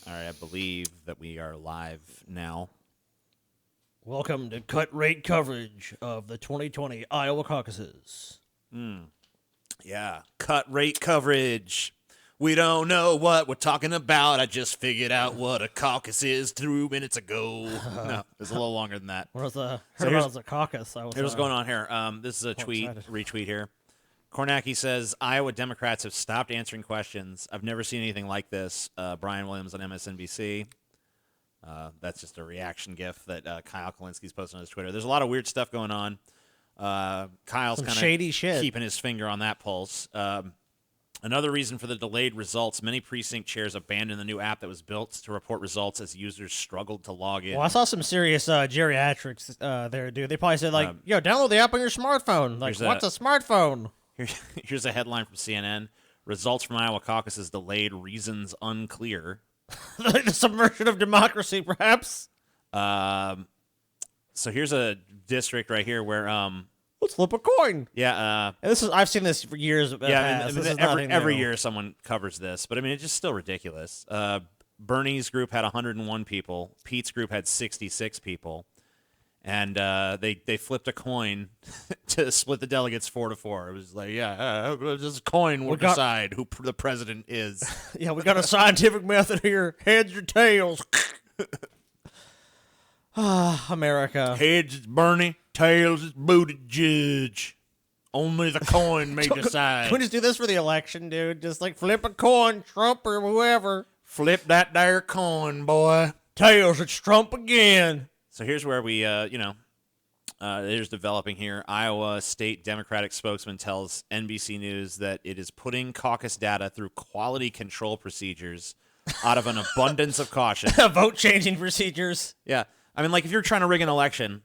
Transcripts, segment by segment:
All right, I believe that we are live now. Welcome to cut rate coverage of the 2020 Iowa caucuses. Yeah, cut rate coverage. We don't know what we're talking about. I just figured out what a caucus is 2 minutes ago. No, it's a little longer than that. What was the here's- a caucus? Here's what's going on here. This is a retweet here. Kornacki says, Iowa Democrats have stopped answering questions. I've never seen anything like this. Brian Williams on MSNBC. That's just a reaction gif that Kyle Kalinski's posting on his Twitter. There's a lot of weird stuff going on. Kyle's kind of shady shit. keeping his finger on that pulse. Another reason for the delayed results, many precinct chairs abandoned the new app that was built to report results as users struggled to log in. Well, I saw some serious geriatrics there, dude. They probably said, like, yo, download the app on your smartphone. Like, what's a smartphone? Here's a headline from CNN. Results from Iowa caucuses delayed, reasons unclear. The submersion of democracy, perhaps? So here's a district right here where let's flip a coin. Yeah, and I've seen this for years. Yeah, every year someone covers this, but I mean it's just still ridiculous. Bernie's group had 101 people. Pete's group had 66 people, and they flipped a coin to split the delegates 4-4. It was like, this coin will decide who the president is. Yeah, we got a scientific method here. Heads or tails. America. Heads is Bernie, tails is Buttigieg. Only the coin may decide. Can we just do this for the election, dude? Just like flip a coin, Trump or whoever. Flip that there coin, boy. Tails, it's Trump again. So here's where we, there's developing here. Iowa State Democratic spokesman tells NBC News that it is putting caucus data through quality control procedures out of an abundance of caution. Vote-changing procedures. Yeah. I mean, like, if you're trying to rig an election,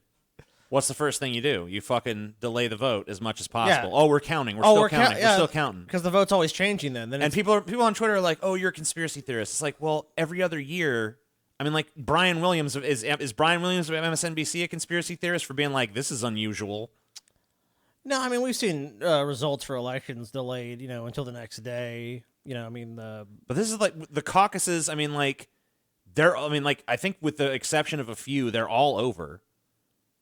what's the first thing you do? You fucking delay the vote as much as possible. Yeah. Oh, we're counting. We're still counting. We're still counting. Because the vote's always changing then. And people on Twitter are like, oh, you're a conspiracy theorist. It's like, well, every other year... I mean, like, Brian Williams, is Brian Williams of MSNBC a conspiracy theorist for being like, this is unusual? No, I mean, we've seen results for elections delayed, until the next day. But this is like, the caucuses, I think with the exception of a few, they're all over.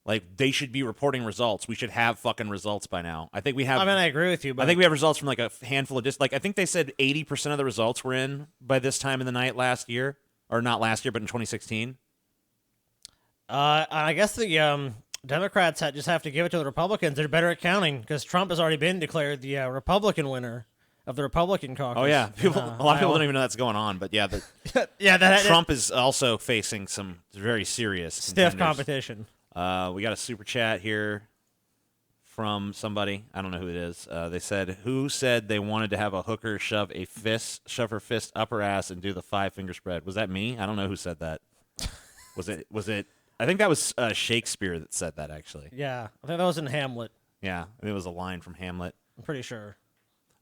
Like, they should be reporting results. We should have fucking results by now. I think we have... I agree with you, but... I think we have results from, like, a handful of... I think they said 80% of the results were in by this time in the night last year. Or not last year, but in 2016? I guess the Democrats just have to give it to the Republicans. They're better at counting because Trump has already been declared the Republican winner of the Republican caucus. Oh, yeah. A lot of people don't even know that's going on. But, yeah, Trump is also facing some very serious stiff competition. We got a super chat here from somebody. I don't know who it is. They said, who said they wanted to have a hooker shove her fist up her ass and do the 5-finger spread? Was that me? I don't know who said that. Was it? I think that was Shakespeare that said that, actually. Yeah, I think that was in Hamlet. Yeah, I mean, it was a line from Hamlet. I'm pretty sure.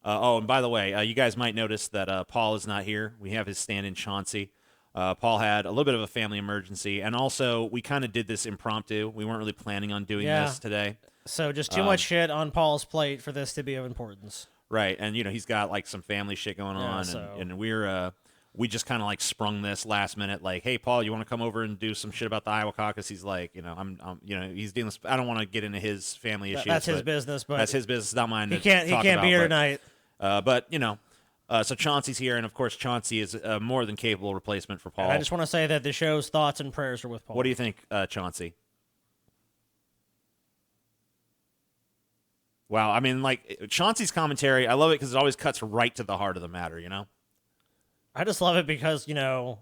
And by the way, you guys might notice that Paul is not here. We have his stand-in, Chauncey. Paul had a little bit of a family emergency, and also we kind of did this impromptu. We weren't really planning on doing this today. So just too much shit on Paul's plate for this to be of importance. Right, and he's got like some family shit going on, and we just kind of like sprung this last minute, like, hey Paul, you want to come over and do some shit about the Iowa caucus? He's like, he's dealing. I don't want to get into his family issues. That's his business, but that's his business, not mine. He can't be here tonight. So Chauncey's here, and of course Chauncey is a more than capable replacement for Paul. And I just want to say that the show's thoughts and prayers are with Paul. What do you think, Chauncey? Wow, I mean, like, Chauncey's commentary, I love it because it always cuts right to the heart of the matter, I just love it because, we can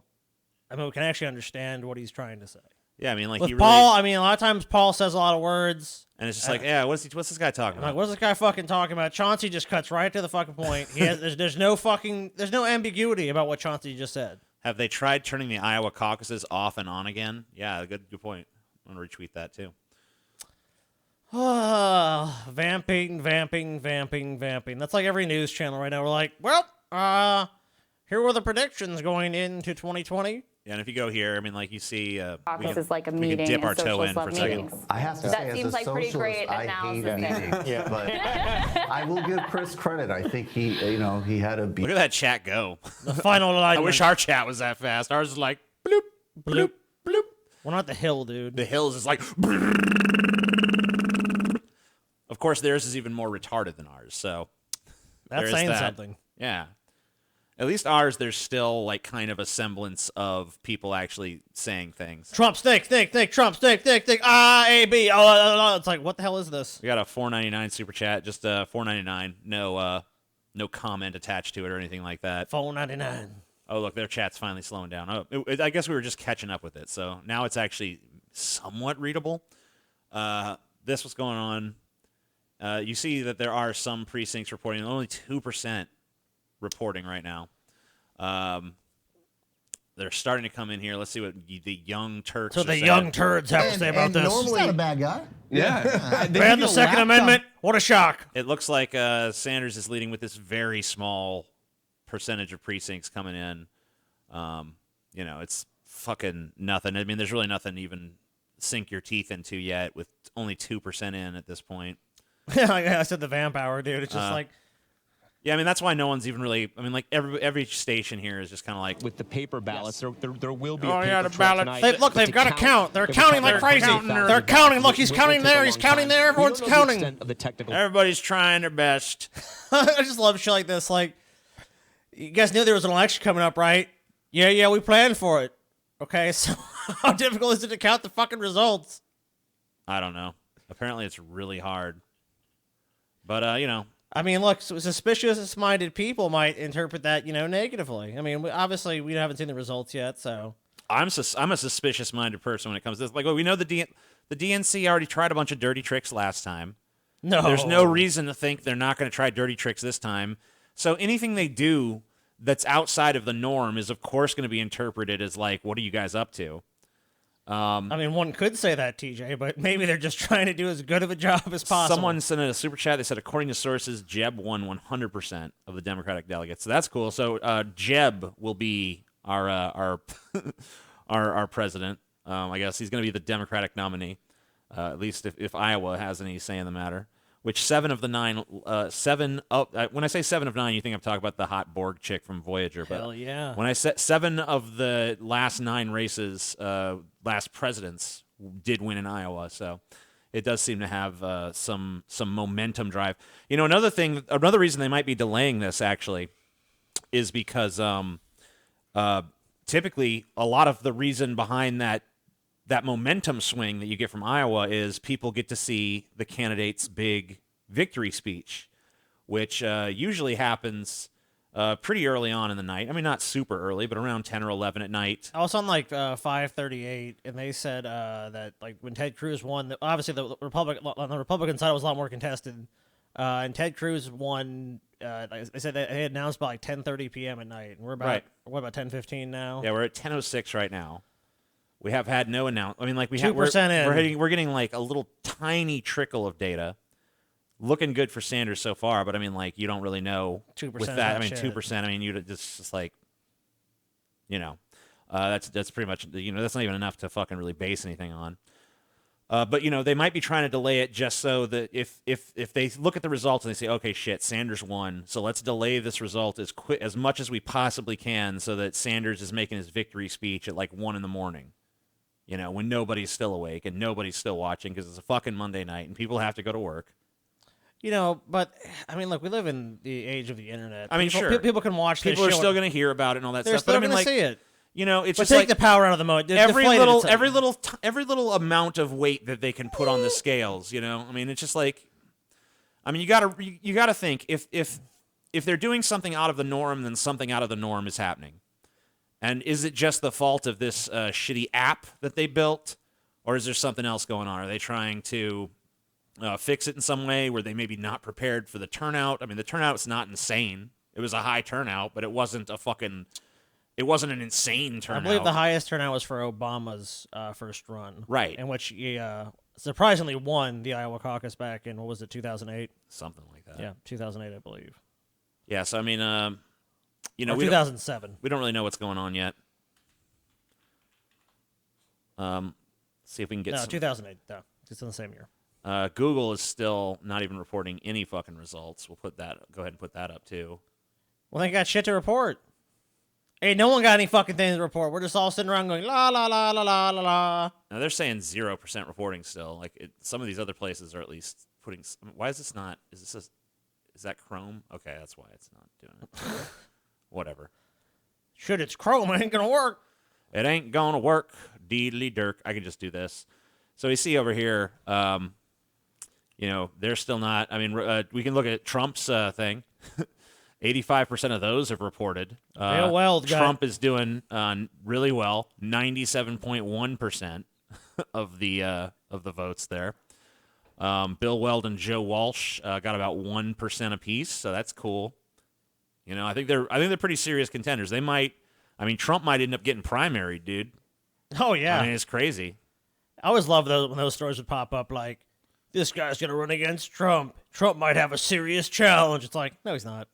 actually understand what he's trying to say. Yeah, I mean, like, with Paul, a lot of times Paul says a lot of words. And it's just like, yeah, what's this guy talking about? Like, what's this guy fucking talking about? Chauncey just cuts right to the fucking point. There's no ambiguity about what Chauncey just said. Have they tried turning the Iowa caucuses off and on again? Yeah, good point. I'm going to retweet that, too. Vamping. That's like every news channel right now. We're like, well, here were the predictions going into 2020. Yeah, and if you go here, I mean, like you see, Caucus is like a we meeting. can dip our and toe in socialists for a love second. meetings. I have to That say, seems as a like pretty socialist, great I hate analysis there. meetings. But I will give Chris credit. I think he had a Look beat. at that chat go. The final I alignment. wish our chat was that fast. Ours is like bloop, bloop, bloop. We're not the hill, dude. The hills is like. Of course, theirs is even more retarded than ours. So That's there's saying that. something. Yeah. At least ours, there's still like kind of a semblance of people actually saying things. Trump, think, Trump, think. A-B. Oh, it's like, what the hell is this? We got a $4.99 super chat, just $4.99. No comment attached to it or anything like that. $4.99. Oh, look, their chat's finally slowing down. I guess we were just catching up with it. So now it's actually somewhat readable. This was going on. You see that there are some precincts reporting, only 2% reporting right now. They're starting to come in here. Let's see what the young Turks So are the saying. young turds have to say about this. He's not a bad guy. Yeah. And the Second Amendment, what a shock. It looks like Sanders is leading with this very small percentage of precincts coming in. It's fucking nothing. I mean, there's really nothing to even sink your teeth into yet with only 2% in at this point. Yeah, like I said, the vamp hour, dude. It's just like... Yeah, I mean, that's why no one's even really... I mean, like, every station here is just kind of like... With the paper ballots, there will be Oh, a paper yeah, the trail ballot. tonight. Look, they've got to count. They're counting like crazy. They're counting. Look, he's counting there. He's counting there. Everyone's counting. Everybody's trying their best. I just love shit like this. Like, you guys knew there was an election coming up, right? Yeah, we planned for it. Okay, so how difficult is it to count the fucking results? I don't know. Apparently, it's really hard. But, I mean, look, suspicious-minded people might interpret that, negatively. I mean, obviously, we haven't seen the results yet, so... I'm a suspicious-minded person when it comes to this. Like, well, we know the DNC already tried a bunch of dirty tricks last time. No. There's no reason to think they're not going to try dirty tricks this time. So anything they do that's outside of the norm is, of course, going to be interpreted as, like, what are you guys up to? I mean, one could say that, TJ, but maybe they're just trying to do as good of a job as possible. Someone sent in a super chat. They said, according to sources, Jeb won 100% of the Democratic delegates. So that's cool. So Jeb will be our our president. I guess he's going to be the Democratic nominee, at least if Iowa has any say in the matter. Which 7 of the 9, when I say 7 of 9, you think I'm talking about the hot Borg chick from Voyager. Hell but yeah. When I said 7 of the last 9 races, last presidents did win in Iowa, so it does seem to have some momentum drive. Another reason they might be delaying this actually is because typically a lot of the reason behind that momentum swing that you get from Iowa is people get to see the candidate's big victory speech, which usually happens pretty early on in the night. I mean, not super early, but around 10 or 11 at night. I was on like 5:38, and they said that like when Ted Cruz won, obviously on the Republican side it was a lot more contested, and Ted Cruz won. They said they had announced by like 10:30 p.m. at night, and we're about 10:15 now. Yeah, we're at 10:06 right now. We have had no announcement. I mean, like 2% in. We're getting like a little tiny trickle of data. Looking good for Sanders so far, but I mean, like, you don't really know 2% with is that. not I mean, shit. 2%. I mean, it's just like, that's pretty much, that's not even enough to fucking really base anything on. But they might be trying to delay it just so that if they look at the results and they say, okay, shit, Sanders won, so let's delay this result as much as we possibly can, so that Sanders is making his victory speech at like 1 a.m. When nobody's still awake and nobody's still watching because it's a fucking Monday night and people have to go to work. But I mean, look, we live in the age of the internet. I mean, sure, people can watch this People are show still going to hear about it and all that They're stuff. still But I mean, going to like, see it. It's But just take like the power out of the moment. every little amount of weight that they can put on the scales. I mean, it's just like, I mean, you gotta think if they're doing something out of the norm, then something out of the norm is happening. And is it just the fault of this shitty app that they built, or is there something else going on? Are they trying to fix it in some way where they maybe not prepared for the turnout? I mean, the turnout's not insane. It was a high turnout, but it wasn't an insane turnout. I believe the highest turnout was for Obama's first run. Right. In which he surprisingly won the Iowa caucus back in, 2008? Something like that. Yeah, 2008, I believe. Yeah, so I mean, or 2007. We don't really know what's going on yet. See if we can get No, some. 2008. No, it's in the same year. Google is still not even reporting any fucking results. We'll put that. Go ahead and put that up too. Well, they got shit to report. Hey, no one got any fucking things to report. We're just all sitting around going la la la la la la la. Now they're saying 0% reporting still. Like some of these other places are at least putting. Why is this not? Is that Chrome? Okay, that's why it's not doing it. Whatever. Shit, it's Chrome. It ain't gonna work. It ain't gonna work. Deedly dirk. I can just do this. So you see over here, they're still not. I mean, we can look at Trump's thing. 85% of those have reported. Real well, Trump is doing really well. 97.1% of the votes there. Bill Weld and Joe Walsh got about 1% apiece, so that's cool. I think they're pretty serious contenders. They might. I mean, Trump might end up getting primaried, dude. Oh yeah. I mean, it's crazy. I always love those when those stories would pop up like, this guy's going to run against Trump. Trump might have a serious challenge. It's like, no, he's not.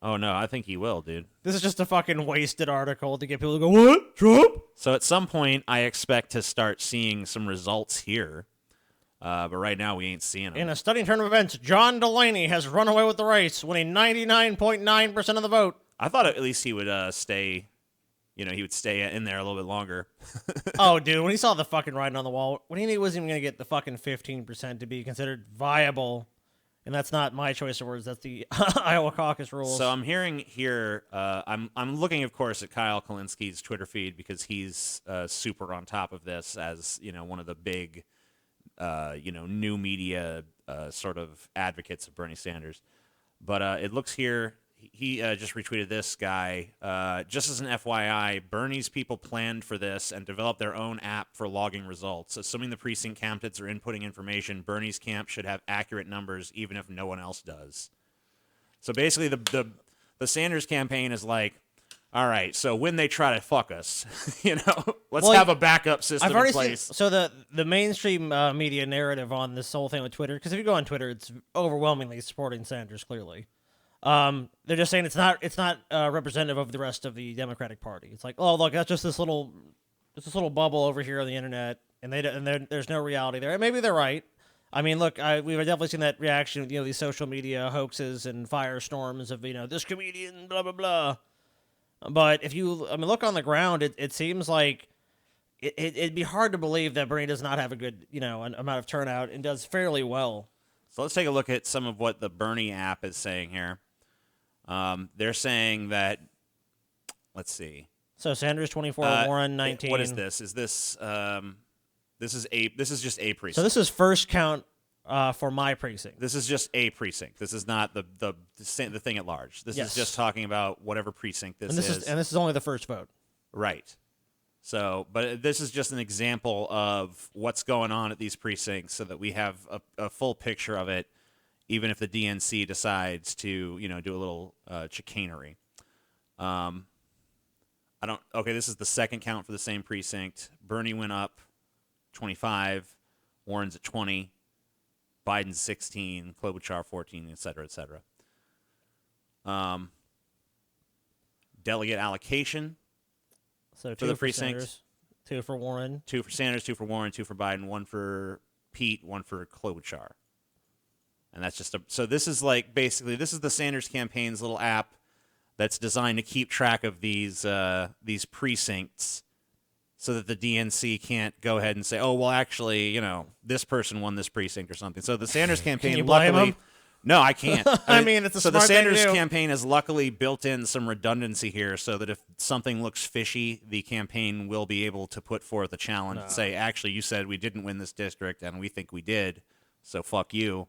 Oh, no, I think he will, dude. This is just a fucking wasted article to get people to go, what? Trump? So at some point, I expect to start seeing some results here. But right now, we ain't seeing them. In a stunning turn of events, John Delaney has run away with the race, winning 99.9% of the vote. I thought at least he would stay... he would stay in there a little bit longer. Oh, dude, when he saw the fucking writing on the wall, when he knew he wasn't even going to get the fucking 15% to be considered viable, and that's not my choice of words, that's the Iowa caucus rules. So I'm hearing here, I'm looking, of course, at Kyle Kalinski's Twitter feed because he's super on top of this as, one of the big, new media sort of advocates of Bernie Sanders. But it looks here... He just retweeted this guy. Just as an FYI, Bernie's people planned for this and developed their own app for logging results. Assuming the precinct candidates are inputting information, Bernie's camp should have accurate numbers even if no one else does. So basically the Sanders campaign is like, all right, so when they try to fuck us, let's have a backup system in place. So the mainstream media narrative on this whole thing with Twitter, because if you go on Twitter, it's overwhelmingly supporting Sanders, clearly. They're just saying it's not representative of the rest of the Democratic Party. It's like, oh look, that's just this little bubble over here on the internet, and there's no reality there. And maybe they're right. I mean, look, we've definitely seen that reaction, these social media hoaxes and firestorms of this comedian, blah blah blah. But if you, look on the ground, it seems like it'd be hard to believe that Bernie does not have a good, an amount of turnout and does fairly well. So let's take a look at some of what the Bernie app is saying here. They're saying that, let's see. So Sanders 24, Warren 19. What is this? Is this this is just a precinct. So this is first count for my precinct. This is just a precinct. This is not the thing at large. This is just talking about whatever precinct this is. And this is only the first vote. Right. So, but this is just an example of what's going on at these precincts so that we have a full picture of it, even if the DNC decides to, do a little chicanery. Okay, this is the second count for the same precinct. Bernie went up 25, Warren's at 20, Biden's 16, Klobuchar 14, et cetera, et cetera. Delegate allocation. So two for the precinct. Sanders, 2 for Warren. 2 for Sanders, 2 for Warren, 2 for Biden, 1 for Pete, 1 for Klobuchar. And that's just so this is like basically this is the Sanders campaign's little app that's designed to keep track of these precincts so that the DNC can't go ahead and say, oh, well, actually, this person won this precinct or something. So the Sanders campaign, Can you blame luckily, them? No, I can't. I mean, it's a so smart the Sanders thing to do. campaign has luckily built in some redundancy here so that if something looks fishy, the campaign will be able to put forth a challenge and say, actually, you said we didn't win this district and we think we did, so fuck you.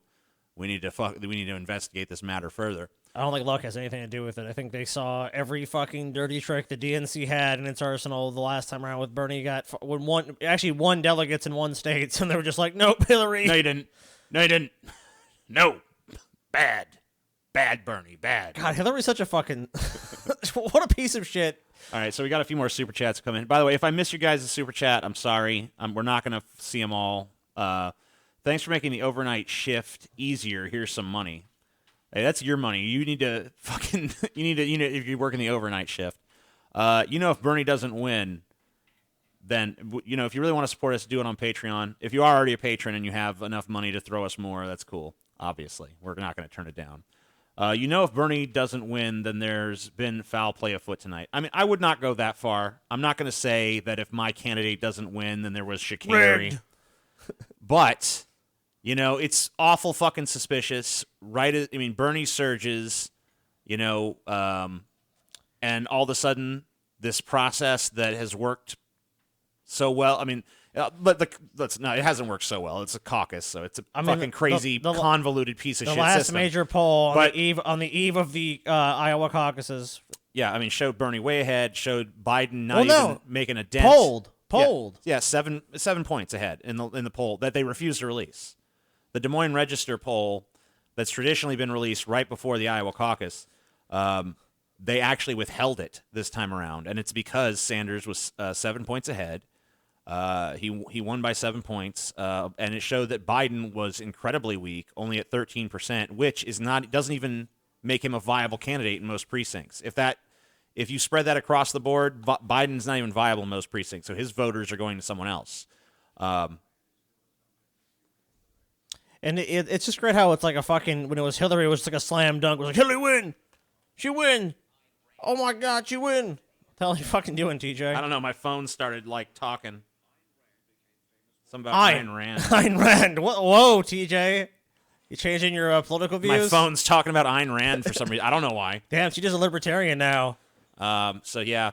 We need to investigate this matter further. I don't think luck has anything to do with it. I think they saw every fucking dirty trick the DNC had in its arsenal the last time around with Bernie won delegates in one state, and they were just like, nope, Hillary. No, you didn't. No, you didn't. No. Bad. Bad, Bernie. Bad. God, Hillary's such a fucking... what a piece of shit. All right, so we got a few more Super Chats coming in. By the way, if I miss your guys' Super Chat, I'm sorry. We're not going to see them all. Thanks for making the overnight shift easier. Here's some money. Hey, that's your money. You need to fucking... if you're working the overnight shift. If Bernie doesn't win, then if you really want to support us, do it on Patreon. If you are already a patron and you have enough money to throw us more, that's cool. Obviously, we're not going to turn it down. If Bernie doesn't win, then there's been foul play afoot tonight. I mean, I would not go that far. I'm not going to say that if my candidate doesn't win, then there was chicanery. But, it's awful fucking suspicious. Right? I mean, Bernie surges, and all of a sudden, this process that has worked so well. I mean, but it hasn't worked so well. It's a caucus, so it's a fucking crazy, convoluted piece of shit The last system. major poll on the eve of the Iowa caucuses. Yeah, I mean, showed Bernie way ahead. Showed Biden not even making a dent. Polled. Yeah, 7 points ahead in the poll that they refused to release. The Des Moines Register poll that's traditionally been released right before the Iowa caucus. They actually withheld it this time around, and it's because Sanders was 7 points ahead. He won by 7 points, and it showed that Biden was incredibly weak, only at 13%, which doesn't even make him a viable candidate in most precincts. If you spread that across the board, Biden's not even viable in most precincts, so his voters are going to someone else. And it's just great how it's like a fucking, when it was Hillary, it was like a slam dunk. It was like, Hillary win! She win! Oh my God, she win! What the hell are you fucking doing, TJ? I don't know, my phone started talking. Something about Ayn Rand. Ayn Rand. Whoa, TJ. You changing your political views? My phone's talking about Ayn Rand for some reason. I don't know why. Damn, she's just a libertarian now. So yeah.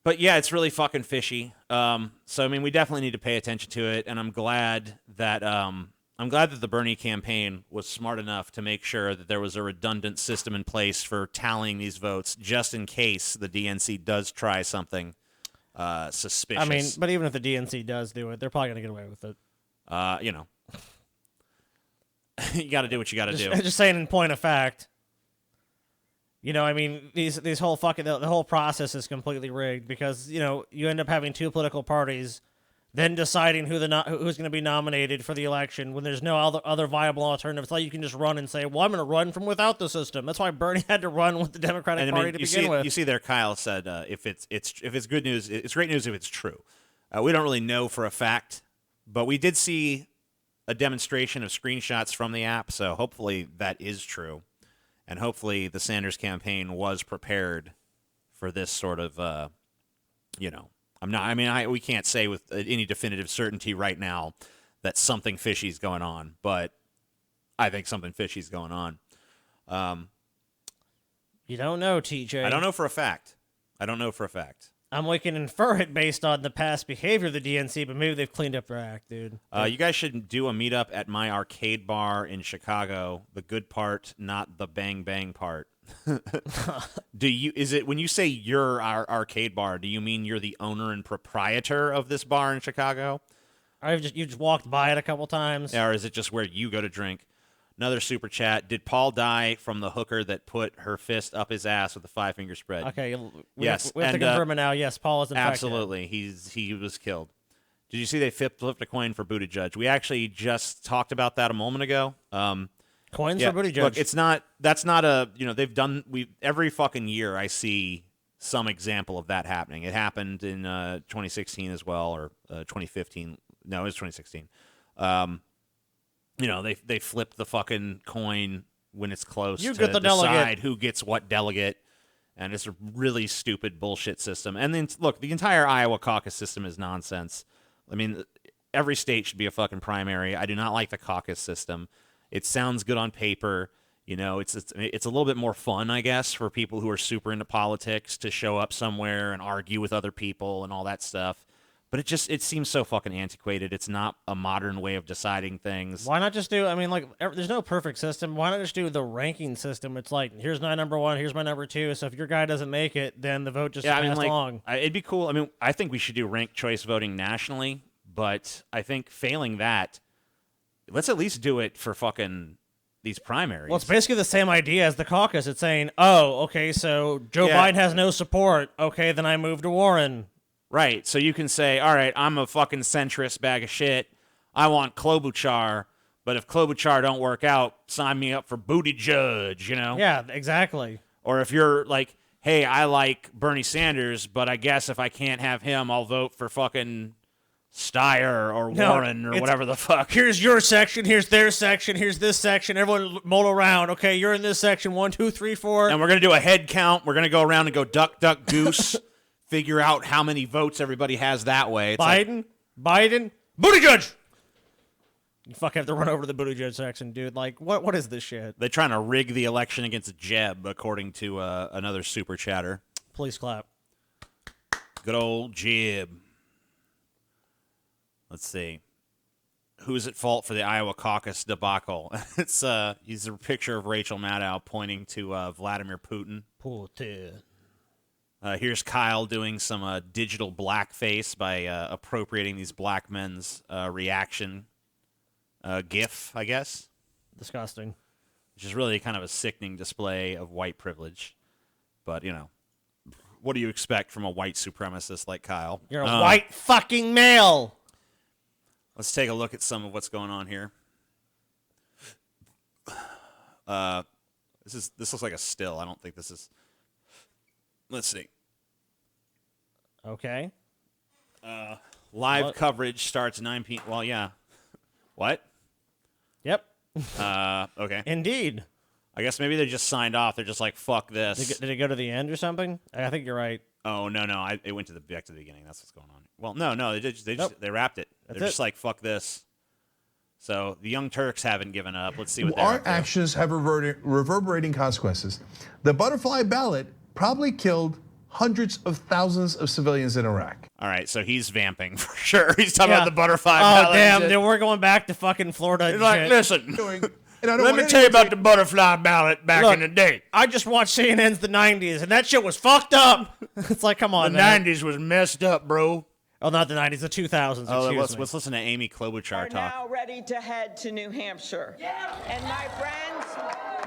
But yeah, it's really fucking fishy. So I mean, we definitely need to pay attention to it, and I'm glad that the Bernie campaign was smart enough to make sure that there was a redundant system in place for tallying these votes, just in case the DNC does try something suspicious. I mean, but even if the DNC does do it, they're probably gonna get away with it. You got to do what you got to do. Just saying, in point of fact. I mean, these whole fucking the whole process is completely rigged because you end up having two political parties, then deciding who's going to be nominated for the election when there's no other viable alternative. It's like you can just run and say, "Well, I'm going to run from without the system." That's why Bernie had to run with the Democratic Party to begin with. You see there, Kyle said, if it's good news, it's great news if it's true. We don't really know for a fact, but we did see a demonstration of screenshots from the app, so hopefully that is true. And hopefully the Sanders campaign was prepared for this sort of, we can't say with any definitive certainty right now that something fishy is going on, but I think something fishy is going on. You don't know, TJ. I don't know for a fact. We can infer it based on the past behavior of the DNC, but maybe they've cleaned up their act, dude. You guys should do a meetup at my arcade bar in Chicago. The good part, not the bang bang part. Is it when you say you're our arcade bar? Do you mean you're the owner and proprietor of this bar in Chicago? You just walked by it a couple times. Or is it just where you go to drink? Another super chat. Did Paul die from the hooker that put her fist up his ass with a 5-finger spread? Okay. Yes. We have to confirm it now. Yes, Paul is infected. Absolutely. He was killed. Did you see they flipped a coin for Buttigieg? We actually just talked about that a moment ago. Coins for Buttigieg. Look, that's not a, every fucking year I see some example of that happening. It happened in 2016 as well, or 2015. No, it was 2016. They flip the fucking coin when it's close to decide delegate. who gets what delegate, and it's a really stupid bullshit system. And then, look, the entire Iowa caucus system is nonsense. I mean, every state should be a fucking primary. I do not like the caucus system. It sounds good on paper. It's a little bit more fun, I guess, for people who are super into politics to show up somewhere and argue with other people and all that stuff. But it seems so fucking antiquated. It's not a modern way of deciding things. Why not just do, there's no perfect system. Why not just do the ranking system? It's like, here's my number one, here's my number two. So if your guy doesn't make it, then the vote just passed along. It'd be cool. I think we should do ranked choice voting nationally, but I think failing that, let's at least do it for fucking these primaries. Well, it's basically the same idea as the caucus. It's saying, oh, okay, so Joe Biden has no support. Okay, then I move to Warren. Right, so you can say, all right, I'm a fucking centrist bag of shit. I want Klobuchar, but if Klobuchar don't work out, sign me up for Buttigieg, Yeah, exactly. Or if you're like, hey, I like Bernie Sanders, but I guess if I can't have him, I'll vote for fucking Steyer or Warren or whatever the fuck. Here's your section. Here's their section. Here's this section. Everyone mull around. Okay, you're in this section. 1, 2, 3, 4. And we're going to do a head count. We're going to go around and go duck, duck, goose, figure out how many votes everybody has that way. It's Biden, Buttigieg. You fucking have to run over to the Buttigieg section, dude. Like, what is this shit? They're trying to rig the election against Jeb, according to another super chatter. Please clap. Good old Jeb. Let's see. Who's at fault for the Iowa caucus debacle? It's he's a picture of Rachel Maddow pointing to Vladimir Putin. Putin. Here's Kyle doing some digital blackface by appropriating these black men's reaction GIF, I guess. Disgusting. Which is really kind of a sickening display of white privilege. But, you know, what do you expect from a white supremacist like Kyle? You're a white fucking male. Let's take a look at some of what's going on here. This looks like a still. I don't think this is. Let's see. Okay. Live coverage starts 9 p.m. Well, yeah. What? Yep. Okay. Indeed. I guess maybe they just signed off. They're just like, fuck this. Did it go to the end or something? I think you're right. Oh, no. It went back to the beginning. That's what's going on. Well, no. They wrapped it. That's They're just it. like, fuck this. So the Young Turks haven't given up. Let's see what they're Our up to. actions have reverberating consequences. The butterfly ballot probably killed hundreds of thousands of civilians in Iraq. All right, so he's vamping for sure. He's talking Yeah. about the butterfly Oh, ballot. damn. Shit. Then we're going back to fucking Florida. He's and like, shit. listen, And I don't let want me tell you anyone about the butterfly ballot back Look, in the day. I just watched CNN's the 90s, and that shit was fucked up. It's like, come on, The man. 90s was messed up, bro. Oh, not the 90s, the 2000s. Oh, Excuse me. let's listen to Amy Klobuchar Are talk. now ready to head to New Hampshire. Yeah. And my friends,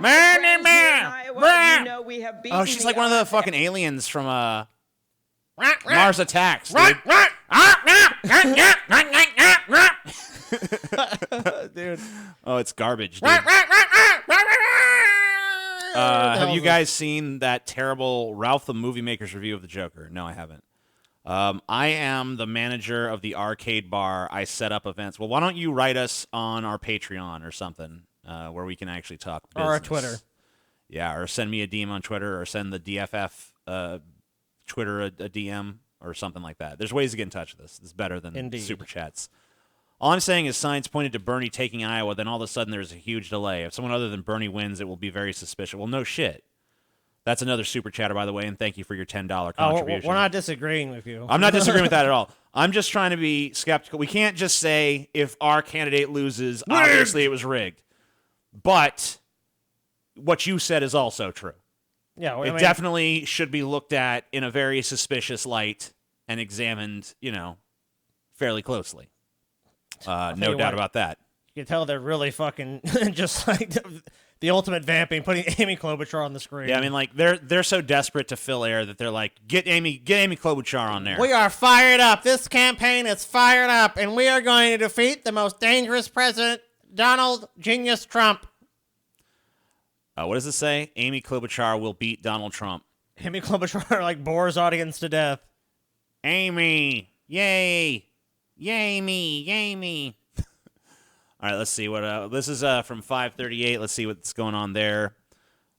Man, friends man, here in Iowa, you know we have beaten Oh, she's like one of the odds. fucking aliens from Mars Attacks, dude. Dude. Oh, it's garbage, dude. Have you guys seen that terrible Ralph the Movie Maker's review of the Joker? No, I haven't. I am the manager of the arcade bar. I set up events. Well, why don't you write us on our Patreon or something where we can actually talk business. Or our Twitter. Yeah, or send me a DM on Twitter or send the DFF Twitter a DM or something like that. There's ways to get in touch with us. It's better than Indeed. Super Chats. All I'm saying is signs pointed to Bernie taking Iowa, then all of a sudden there's a huge delay. If someone other than Bernie wins, it will be very suspicious. Well, no shit. That's another super chatter, by the way, and thank you for your $10 Oh, contribution. we're not disagreeing with you. I'm not disagreeing with that at all. I'm just trying to be skeptical. We can't just say if our candidate loses, obviously it was rigged. But what you said is also true. Yeah, I It mean, definitely should be looked at in a very suspicious light and examined, fairly closely. No you doubt what. about that. you can tell they're really fucking just like the ultimate vamping, putting Amy Klobuchar on the screen. Yeah, I mean, like they're so desperate to fill air that they're like, get Amy Klobuchar on there. We are fired up. This campaign is fired up, and we are going to defeat the most dangerous president, Donald Genius Trump. What does it say? Amy Klobuchar will beat Donald Trump. Amy Klobuchar like bores audience to death. Amy, yay, yay me, yay me. All right, let's see what this is from 538. Let's see what's going on there.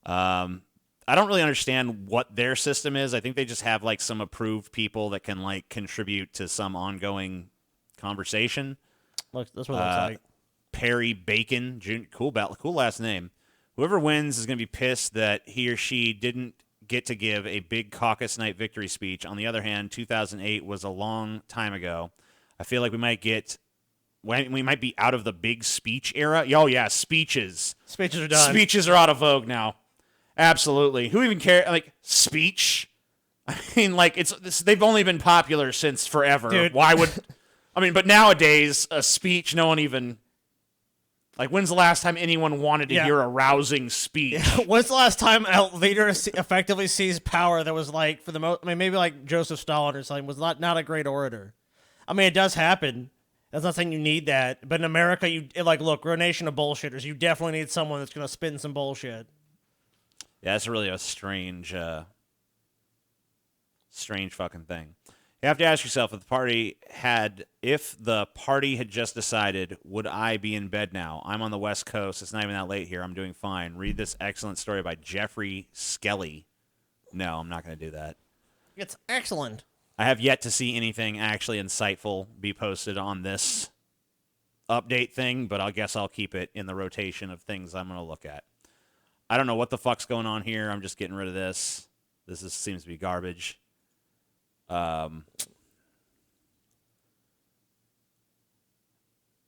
I don't really understand what their system is. I think they just have like some approved people that can like contribute to some ongoing conversation. Look, that's what it looks like. Perry Bacon, cool last name. Whoever wins is going to be pissed that he or she didn't get to give a big caucus night victory speech. On the other hand, 2008 was a long time ago. I feel like we might be out of the big speech era. Oh, yeah, speeches. Speeches are done. Speeches are out of vogue now. Absolutely. Who even cares? Like, speech? I mean, like, they've only been popular since forever. Dude. Why would... I mean, but nowadays, a speech, no one even... Like, when's the last time anyone wanted to hear a rousing speech? When's the last time a leader effectively seized power that was like, for the most... I mean, maybe like Joseph Stalin or something, was not a great orator. I mean, it does happen. That's not saying you need that. But in America, look, we're a nation of bullshitters. You definitely need someone that's going to spin some bullshit. Yeah, that's really a strange Strange fucking thing. You have to ask yourself, if the party had just decided, would I be in bed now? I'm on the West Coast. It's not even that late here. I'm doing fine. Read this excellent story by Jeffrey Skelly. No, I'm not going to do that. It's excellent. I have yet to see anything actually insightful be posted on this update thing, but I guess I'll keep it in the rotation of things I'm going to look at. I don't know what the fuck's going on here. I'm just getting rid of this. Seems to be garbage. Kyle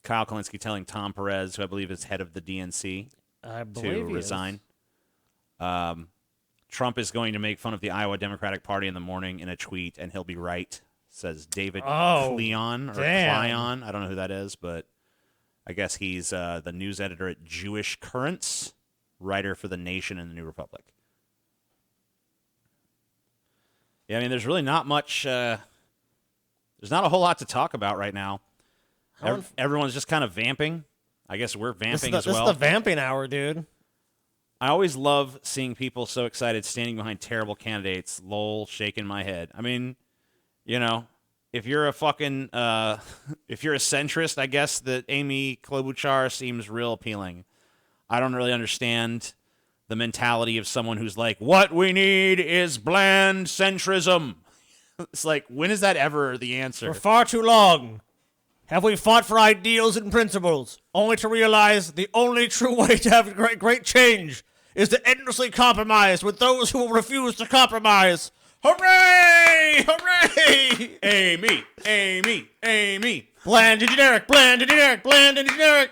Kalinske telling Tom Perez, who I believe is head of the DNC, to resign. Trump is going to make fun of the Iowa Democratic Party in the morning in a tweet, and he'll be right, says David Cleon. I don't know who that is, but I guess he's the news editor at Jewish Currents, writer for The Nation and The New Republic. Yeah, I mean, there's really not much. There's not a whole lot to talk about right now. Everyone's just kind of vamping. I guess we're vamping as well. This is the vamping hour, dude. I always love seeing people so excited standing behind terrible candidates. Lol, shaking my head. I mean, you know, if you're a fucking, if you're a centrist, I guess that Amy Klobuchar seems real appealing. I don't really understand the mentality of someone who's like, what we need is bland centrism. It's like, when is that ever the answer? For far too long have we fought for ideals and principles, only to realize the only true way to have great change is to endlessly compromise with those who will refuse to compromise. Hooray! Hooray! Amy, Amy, Amy. Bland and generic, bland and generic, bland and generic.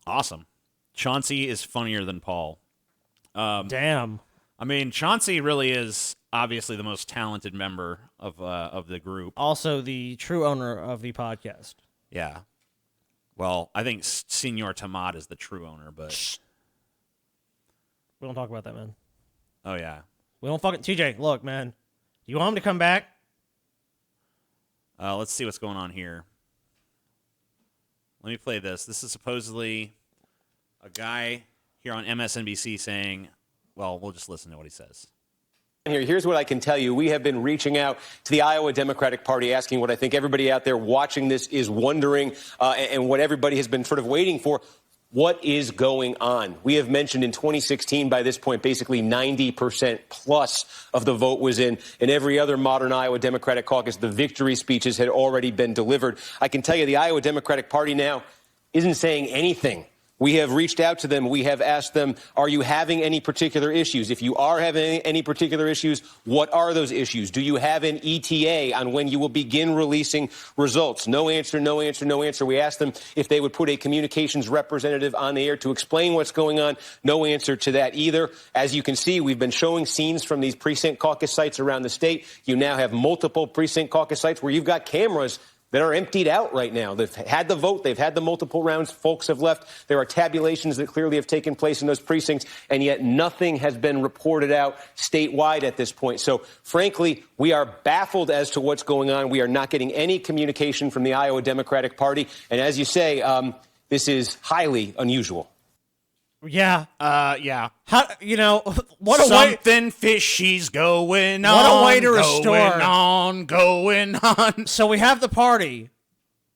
Awesome. Chauncey is funnier than Paul. Damn. I mean, Chauncey really is obviously the most talented member of the group. Also the true owner of the podcast. Yeah. Well, I think Senor Tomat is the true owner, but... We don't talk about that, man. Oh, yeah. We don't fucking... TJ, look, man. Do you want him to come back? Let's see what's going on here. Let me play this. This is supposedly a guy here on MSNBC saying... Well, we'll just listen to what he says. Here's what I can tell you. We have been reaching out to the Iowa Democratic Party, asking what I think everybody out there watching this is wondering, and what everybody has been sort of waiting for. What is going on? We have mentioned in 2016, by this point, basically 90% plus of the vote was in every other modern Iowa Democratic caucus. The victory speeches had already been delivered. I can tell you the Iowa Democratic Party now isn't saying anything. We have reached out to them. We have asked them, are you having any particular issues? If you are having any particular issues, what are those issues? Do you have an ETA on when you will begin releasing results? No answer, no answer, no answer. We asked them if they would put a communications representative on the air to explain what's going on. No answer to that either. As you can see, we've been showing scenes from these precinct caucus sites around the state. You now have multiple precinct caucus sites where you've got cameras that are emptied out right now. They've had the vote. They've had the multiple rounds. Folks have left. There are tabulations that clearly have taken place in those precincts, and yet nothing has been reported out statewide at this point. So, frankly, we are baffled as to what's going on. We are not getting any communication from the Iowa Democratic Party. And as you say, this is highly unusual. Yeah. Yeah. How, what a way... Something fishy's going on. What a way to restore. Going on. So we have the party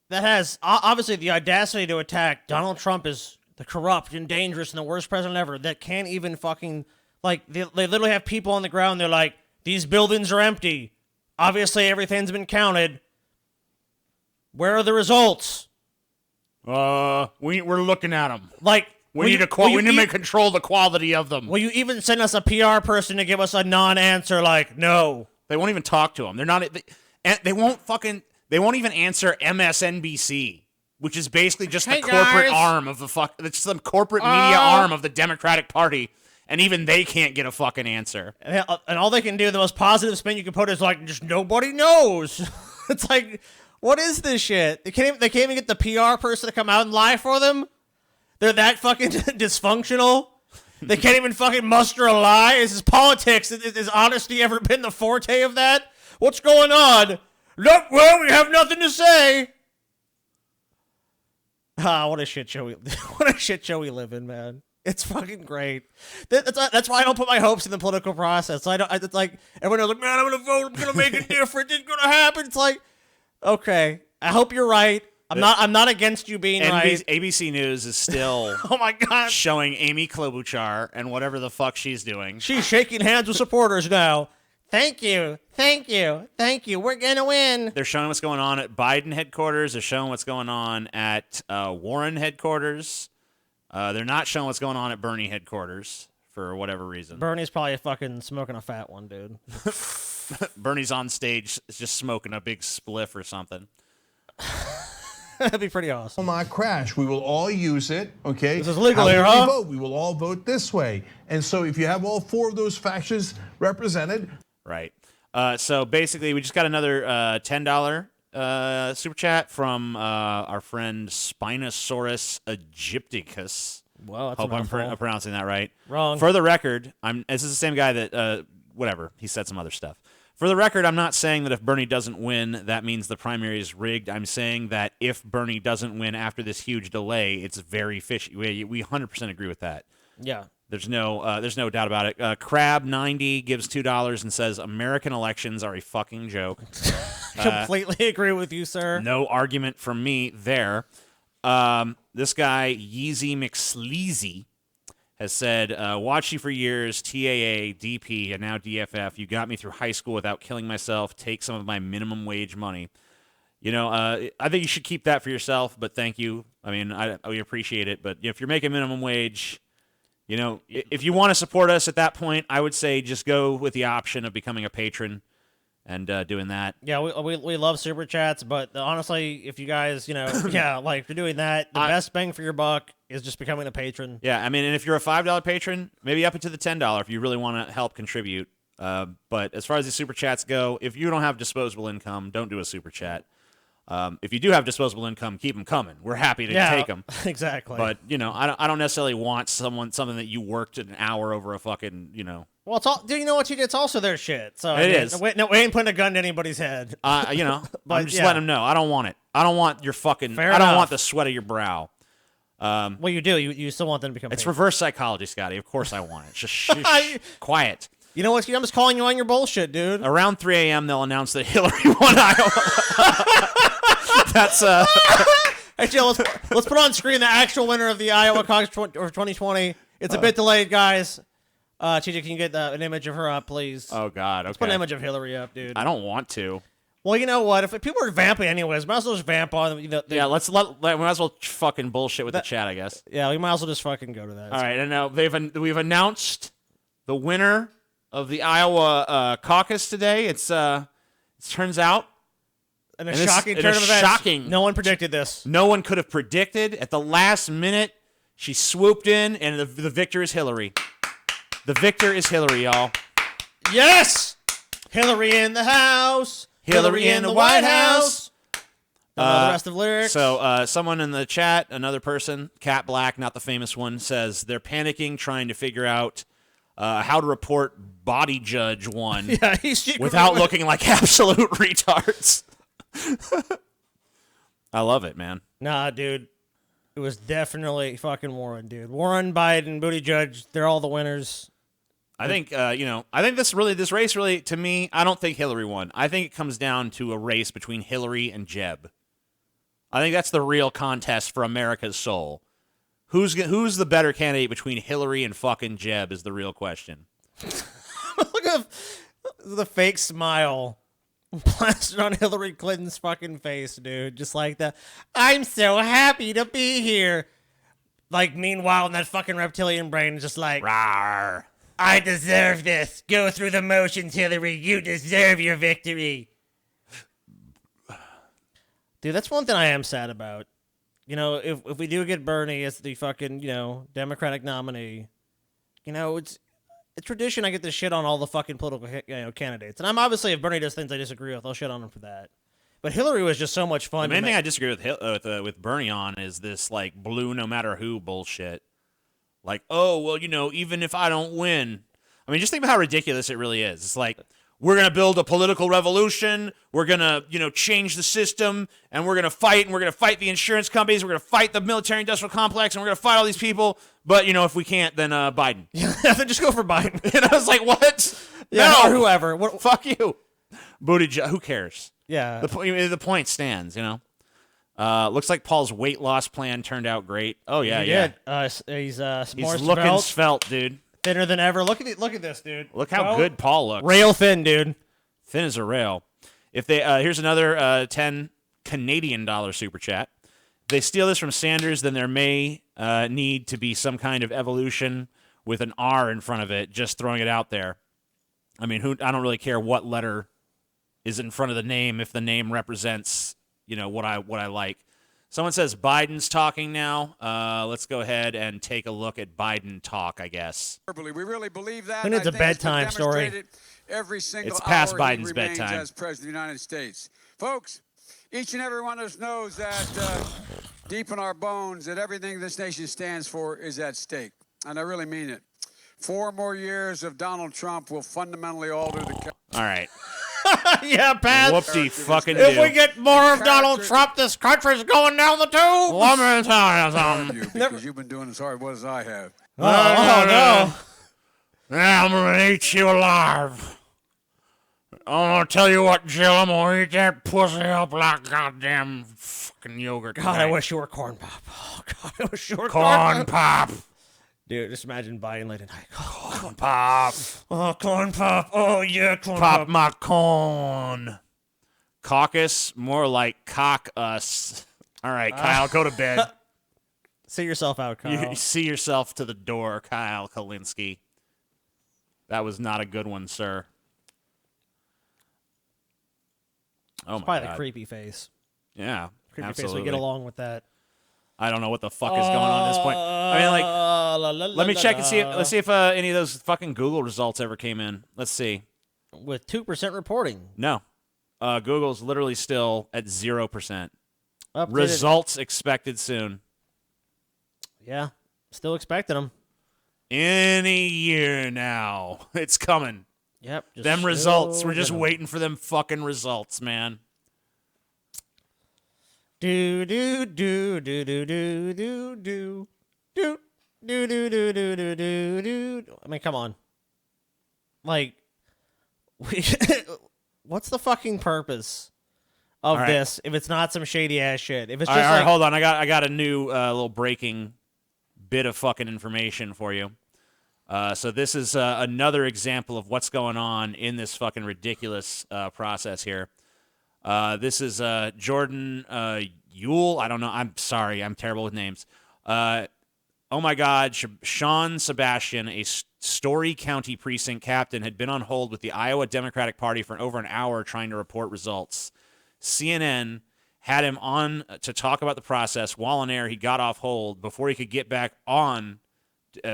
that has, obviously, the audacity to attack Donald Trump as the corrupt and dangerous and the worst president ever, that can't even fucking, like, they literally have people on the ground, they're like, these buildings are empty. Obviously, everything's been counted. Where are the results? We're looking at them. Like... We need to control the quality of them. Will you even send us a PR person to give us a non-answer like, no? They won't even talk to them. They're not. They won't even answer MSNBC, which is basally just the corporate arm of the fuck. It's some corporate media arm of the Democratic Party, and even they can't get a fucking answer. And all they can do, the most positive spin you can put is like, just nobody knows. It's like, what is this shit? They can't even get the PR person to come out and lie for them. They're that fucking dysfunctional. They can't even fucking muster a lie. Is this politics? Has honesty ever been the forte of that? What's going on? Look, well, we have nothing to say. What a shit show we live in, man. It's fucking great. That's why I don't put my hopes in the political process. It's like everyone knows, like, man, I'm gonna vote. I'm gonna make a difference. It's gonna happen. It's like, okay, I hope you're right. I'm not against you being right. ABC News is still Oh my god, showing Amy Klobuchar and whatever the fuck she's doing. she's shaking hands with supporters now. Thank you. We're gonna win. They're showing what's going on at Biden headquarters. They're showing what's going on at Warren headquarters. They're not showing what's going on at Bernie headquarters for whatever reason. Bernie's probably fucking smoking a fat one, dude. Bernie's on stage just smoking a big spliff or something. That'd be pretty awesome. My crash. We will all use it, okay? This is legal How here, will we huh? vote? We will all vote this way. And so if you have all four of those factions represented. Right. So basically, we just got another $10 super chat from our friend Spinosaurus Aegypticus. Well, that's Hope I'm pronouncing that right. Wrong. For the record, this is the same guy that, whatever, he said some other stuff. For the record, I'm not saying that if Bernie doesn't win, that means the primary is rigged. I'm saying that if Bernie doesn't win after this huge delay, it's very fishy. We 100% agree with that. Yeah. There's no doubt about it. Crab90 gives $2 and says American elections are a fucking joke. Completely agree with you, sir. No argument from me there. This guy Yeezy McSleazy has said, watched you for years, TAA, DP, and now DFF. You got me through high school without killing myself. Take some of my minimum wage money. I think you should keep that for yourself, but thank you. I mean, we appreciate it, but if you're making minimum wage, if you want to support us at that point, I would say just go with the option of becoming a patron and doing that. Yeah, we love super chats, but honestly, if you guys, if you're doing that, the best bang for your buck is just becoming a patron. Yeah, I mean, and if you're a $5 patron, maybe up it to the $10 if you really want to help contribute. But as far as the super chats go, if you don't have disposable income, don't do a super chat. If you do have disposable income, keep them coming. We're happy to take them. Exactly. But I don't necessarily want something that you worked an hour over a fucking Well, it's all. Do you know what? It's also their shit. So it is. We ain't putting a gun to anybody's head. But I'm just letting them know. I don't want it. I don't want your fucking. Fair I don't enough. want the sweat of your brow. Well, you do. You still want them to become. It's patrons. reverse psychology, Scotty. Of course I want it. Just shh, quiet. You know what? I'm just calling you on your bullshit, dude. Around 3 a.m., they'll announce that Hillary won Iowa. That's Hey, Jill, let's put on screen the actual winner of the Iowa Caucus 2020. It's a bit delayed, guys. TJ, can you get an image of her up, please? Oh God. Okay. Let's put an image of Hillary up, dude. I don't want to. Well, you know what? If people are vamping anyways, might as well just vamp on them. Yeah, we might as well fucking bullshit with the chat, I guess. Yeah, we might as well just fucking go to that. All right, and now we've announced the winner of the Iowa caucus today. It turns out. And a shocking turn of events. Shocking. No one predicted this. No one could have predicted. At the last minute, she swooped in, and the victor is Hillary. The victor is Hillary, y'all. Yes! Hillary in the house. Hillary in the White House. Don't know the rest of the lyrics. So someone in the chat, another person, Cat Black, not the famous one, says they're panicking, trying to figure out how to report Body Judge won without looking like absolute retards. I love it, man. Nah, dude. It was definitely fucking Warren, dude. Warren, Biden, Buttigieg, they're all the winners. I think, I think this race really, to me, I don't think Hillary won. I think it comes down to a race between Hillary and Jeb. I think that's the real contest for America's soul. Who's the better candidate between Hillary and fucking Jeb is the real question. Look at the fake smile plastered on Hillary Clinton's fucking face, dude. Just like that. I'm so happy to be here. Like, meanwhile, in that fucking reptilian brain is just like, rawr. I deserve this. Go through the motions, Hillary. You deserve your victory. Dude, that's one thing I am sad about. If we do get Bernie as the fucking, Democratic nominee, it's tradition I get to shit on all the fucking political candidates. And I'm obviously, if Bernie does things I disagree with, I'll shit on him for that. But Hillary was just so much fun. The main thing I disagree with Bernie on is this, like, blue no matter who bullshit. Like, oh, well, even if I don't win. I mean, just think about how ridiculous it really is. It's like, we're going to build a political revolution. We're going to, change the system. And we're going to fight. And we're going to fight the insurance companies. We're going to fight the military-industrial complex. And we're going to fight all these people. But, if we can't, then Biden. Then just go for Biden. And I was like, what? Yeah, No. or whoever. What? Fuck you. Buttigieg, who cares? Yeah. The point stands, Looks like Paul's weight loss plan turned out great. Oh, yeah, He yeah. did. He's more He's looking svelte, svelte, dude. thinner than ever. Look at this, dude. Look how good Paul looks. Rail thin, dude. Thin as a rail. If they here's another 10 Canadian dollar super chat. If they steal this from Sanders, then there may need to be some kind of evolution with an R in front of it. Just throwing it out there. I mean, I don't really care what letter is in front of the name if the name represents, what I like. Someone says Biden's talking now. Let's go ahead and take a look at Biden talk, I guess. We really believe that. Who needs a bedtime story? Every single It's past hour Biden's he remains bedtime. as president of the United States. Folks, each and every one of us knows that deep in our bones that everything this nation stands for is at stake. And I really mean it. 4 more years of Donald Trump will fundamentally alter the... All right. Yeah, Pat. Whoopty fucking If do. we get more of Donald Trump, this country's going down the tubes. Let me tell you something. you because you've been doing as hard as I have. Oh, no. Yeah, I'm gonna eat you alive. I'm gonna tell you what, Jill. I'm gonna eat that pussy up like goddamn fucking yogurt. God, I wish you were corn pop. Oh, God, I wish you were corn pop. Dude, just imagine Biden late at night. Corn pop. Oh, corn pop. Oh, yeah, corn Pop pop. my corn. Caucus, more like cock us. All right, Kyle, go to bed. See yourself out, Kyle. You see yourself to the door, Kyle Kalinske. That was not a good one, sir. Oh, my Probably God. the creepy face. Yeah, Creepy absolutely. face. We get along with that. I don't know what the fuck is going on at this point. I mean, like, let me check and see. Let's see if any of those fucking Google results ever came in. Let's see. With 2% reporting. No, Google's literally still at 0%. Updated. Results expected soon. Yeah, still expecting them. Any year now, it's coming. Yep. Just Them results. still We're just getting 'em. waiting for them fucking results, man. Do do do do do do do do do do do do do do do do. I mean, come on. Like, what's the fucking purpose of All right. this if it's not some shady ass shit? If it's All just right, all right, like, hold on. I got a new little breaking bit of fucking information for you. So this is another example of what's going on in this fucking ridiculous process here. This is Jordan Yule. I don't know. I'm sorry. I'm terrible with names. Oh, my God. Sean Sebastian, a Story County precinct captain, had been on hold with the Iowa Democratic Party for over an hour trying to report results. CNN had him on to talk about the process. While on air, he got off hold. Before he could get back on,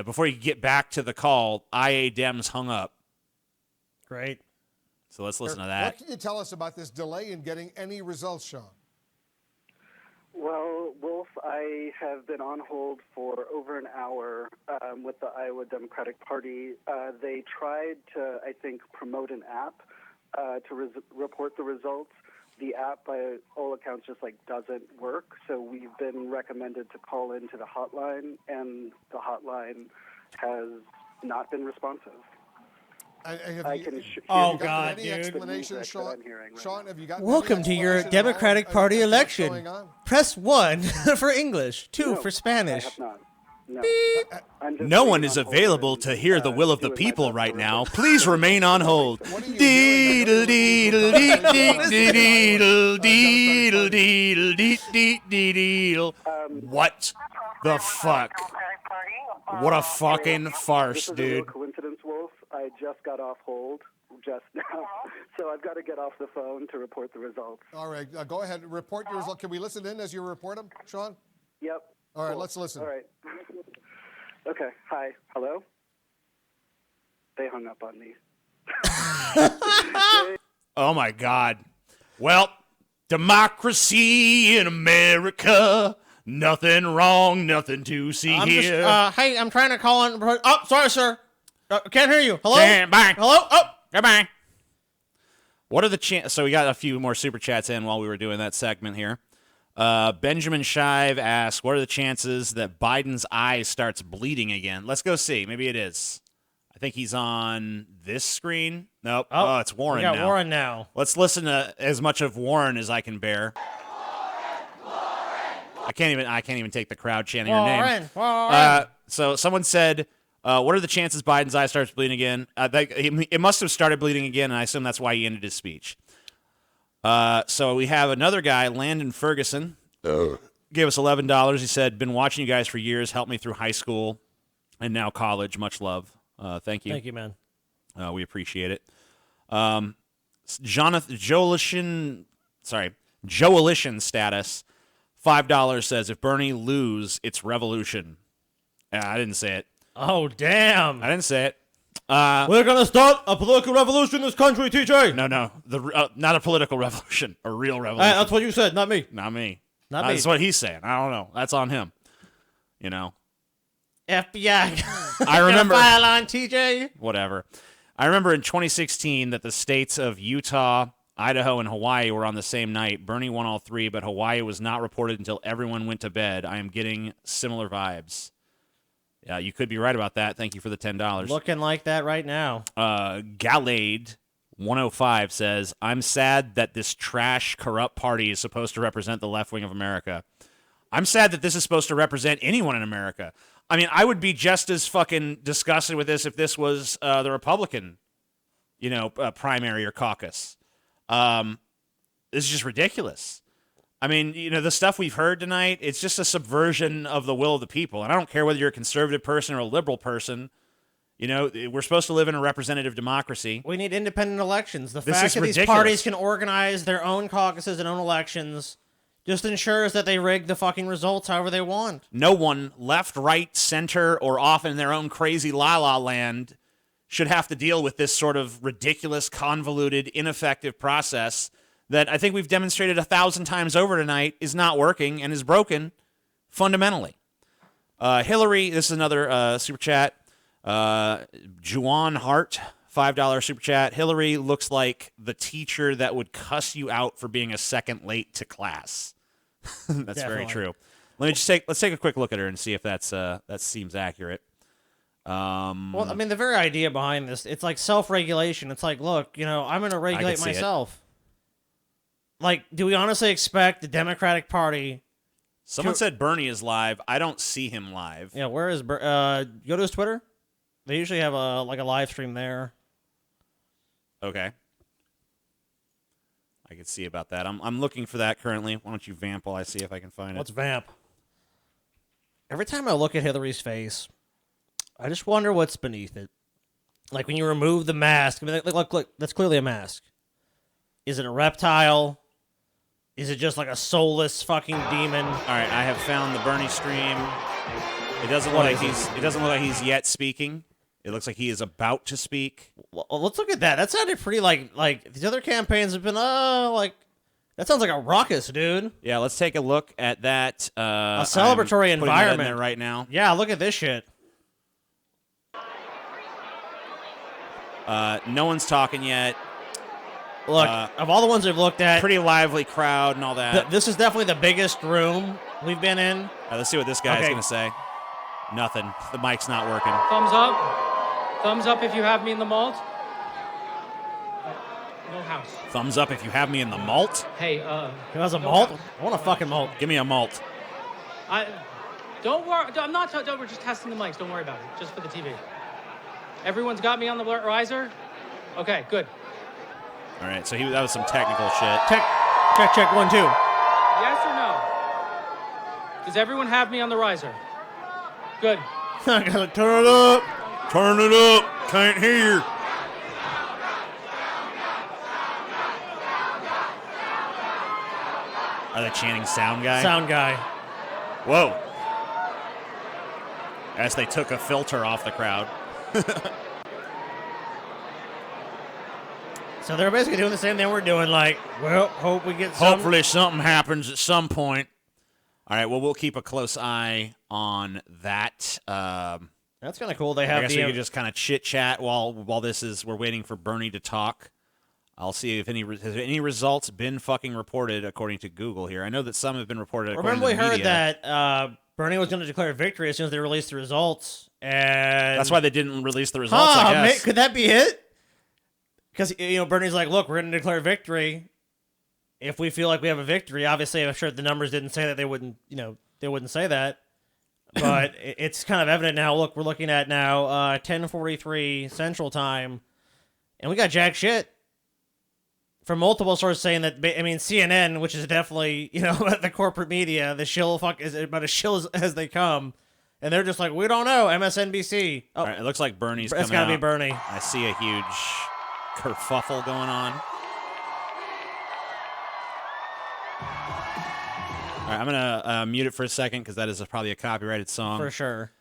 before he could get back to the call, IA Dems hung up. great. So let's listen to that. What can you tell us about this delay in getting any results, Sean? Well, Wolf, I have been on hold for over an hour with the Iowa Democratic Party. They tried to, I think, promote an app to report the results. The app, by all accounts, just doesn't work. So we've been recommended to call into the hotline, and the hotline has not been responsive. Oh, God, any dude. explanation, Sean? Sean, have you got Welcome to your Democratic Party election. Press 1 for English, 2 for Spanish. I have not. No. No one is available to hear the will of the people right now. Please remain on hold. Deedle deedle deedle deedle deedle deedle deedle. What the fuck? What a fucking farce, This is a dude. real coincidence, Wolf. I just got off hold just now, so I've got to get off the phone to report the results. All right, go ahead. Report your result. Can we listen in as you report them, Sean? Yep. All right, Cool. let's listen. All right. Okay. Hi. Hello? They hung up on me. Oh my God. Well, democracy in America. Nothing wrong, nothing to see here. Hey, I'm trying to call in. Oh, sorry, sir. Can't hear you. Hello? Stand by. Hello? Oh. Goodbye. What are the chances? So we got a few more super chats in while we were doing that segment here. Benjamin Shive asks, what are the chances that Biden's eye starts bleeding again? Let's go see. Maybe it is. I think he's on this screen. Nope. Oh, it's Warren we got now. Warren now. Let's listen to as much of Warren as I can bear. I can't even take the crowd chanting her name. Warren. So someone said, what are the chances Biden's eye starts bleeding again? It must have started bleeding again, and I assume that's why he ended his speech. So we have another guy, Landon Ferguson. Gave us $11. He said, been watching you guys for years, helped me through high school and now college. Much love. Thank you. Thank you, man. We appreciate it. Joelition status, $5 says, if Bernie lose, it's revolution. I didn't say it. Oh, damn. I didn't say it. We're going to start a political revolution in this country, TJ. No. Not a political revolution. A real revolution. That's what you said, not me. Not me. Not me. That's what he's saying. I don't know. That's on him. You know. FBI. I remember. File on TJ. Whatever. I remember in 2016 that the states of Utah, Idaho, and Hawaii were on the same night. Bernie won all three, but Hawaii was not reported until everyone went to bed. I am getting similar vibes. Yeah, you could be right about that. Thank you for the $10. Looking like that right now. Galade 105 says, I'm sad that this trash, corrupt party is supposed to represent the left wing of America. I'm sad that this is supposed to represent anyone in America. I mean, I would be just as fucking disgusted with this if this was the Republican, primary or caucus. This is just ridiculous. I mean, the stuff we've heard tonight, it's just a subversion of the will of the people. And I don't care whether you're a conservative person or a liberal person. We're supposed to live in a representative democracy. We need independent elections. The This fact is that these ridiculous. parties can organize their own caucuses and own elections just ensures that they rig the fucking results however they want. No one, left, right, center, or off in their own crazy la-la land, should have to deal with this sort of ridiculous, convoluted, ineffective process that I think we've demonstrated 1,000 times over tonight is not working and is broken fundamentally. Hillary, this is another super chat. Juwan Hart, $5 super chat. Hillary looks like the teacher that would cuss you out for being a second late to class. That's Definitely. very true. Let's take a quick look at her and see if that seems accurate. Well, I mean, the very idea behind this, it's like self-regulation. It's like, look, I'm going to regulate see it. myself. Like, do we honestly expect the Democratic Party? Someone said Bernie is live. I don't see him live. Yeah, where is go to his Twitter? They usually have a live stream there. Okay. I can see about that. I'm looking for that currently. Why don't you vamp while I see if I can find Let's it? vamp. Every time I look at Hillary's face, I just wonder what's beneath it. Like when you remove the mask. I mean, look, that's clearly a mask. Is it a reptile? Is it just like a soulless fucking demon? All right, I have found the Bernie stream. It doesn't look like he's yet speaking. It looks like he is about to speak. Well, let's look at that. That sounded pretty like these other campaigns have been that sounds like a ruckus, dude. Yeah, let's take a look at that. A celebratory I'm putting that in environment there right now. Yeah, look at this shit. No one's talking yet. Look, of all the ones we've looked at, pretty lively crowd and all that. This is definitely the biggest room we've been in. All right, let's see what this guy's going to say. Nothing. The mic's not working. Thumbs up. Thumbs up if you have me in the malt. No house. Thumbs up if you have me in the malt. Hey, who has a malt? I want a fucking malt. Give me a malt. Don't worry. I'm not. We're just testing the mics. Don't worry about it. Just for the TV. Everyone's got me on the riser. Okay, good. All right, so that was some technical shit. Check 1 2. Yes or no? Does everyone have me on the riser? Good. I gotta turn it up. Turn it up. Can't hear. Are they chanting sound guy? Sound guy. Whoa. As they took a filter off the crowd. So they're basically doing the same thing we're doing. Like, well, hope we get some. Hopefully something happens at some point. All right, well, we'll keep a close eye on that. That's kind of cool. They have I guess we could just kind of chit-chat while we're waiting for Bernie to talk. I'll see if has any results been fucking reported according to Google here. I know that some have been reported according Remember, we to the heard media. that Bernie was going to declare victory as soon as they released the results, and That's why they didn't release the results, I guess. Could that be it? Because Bernie's like, look, we're going to declare victory if we feel like we have a victory. Obviously, I'm sure the numbers didn't say that. They wouldn't say that. But it's kind of evident now. Look, we're looking at now 10:43 Central Time, and we got jack shit from multiple sources saying that. I mean, CNN, which is definitely the corporate media, the shill is about as shill as they come, and they're just like, we don't know. MSNBC. Oh, All right, it looks like Bernie's coming out. It's got to be Bernie. I see a huge kerfuffle going on. All right, I'm going to mute it for a second because that is probably a copyrighted song. For sure.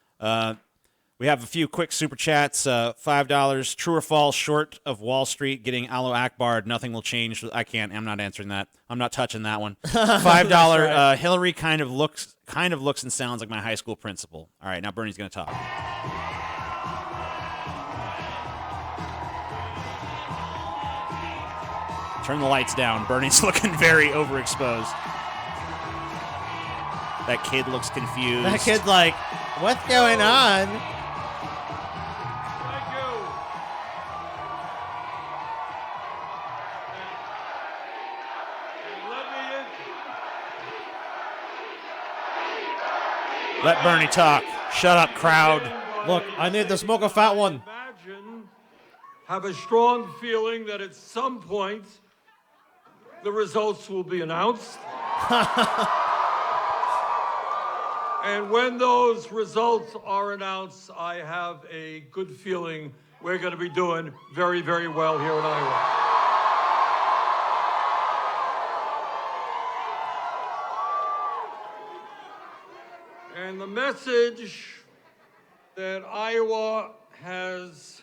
We have a few quick super chats. $5. True or false, short of Wall Street getting Aloe Akbar, nothing will change. I'm not answering that. I'm not touching that one. $5. Right. Hillary kind of looks and sounds like my high school principal. All right, now Bernie's going to talk. Turn the lights down. Bernie's looking very overexposed. That kid looks confused. That kid's like, what's going on? Thank you. Let Bernie talk. Shut up, crowd. Look, I need to smoke a fat one. Have a strong feeling that at some point the results will be announced. And when those results are announced, I have a good feeling we're going to be doing very, very well here in Iowa. And the message that Iowa has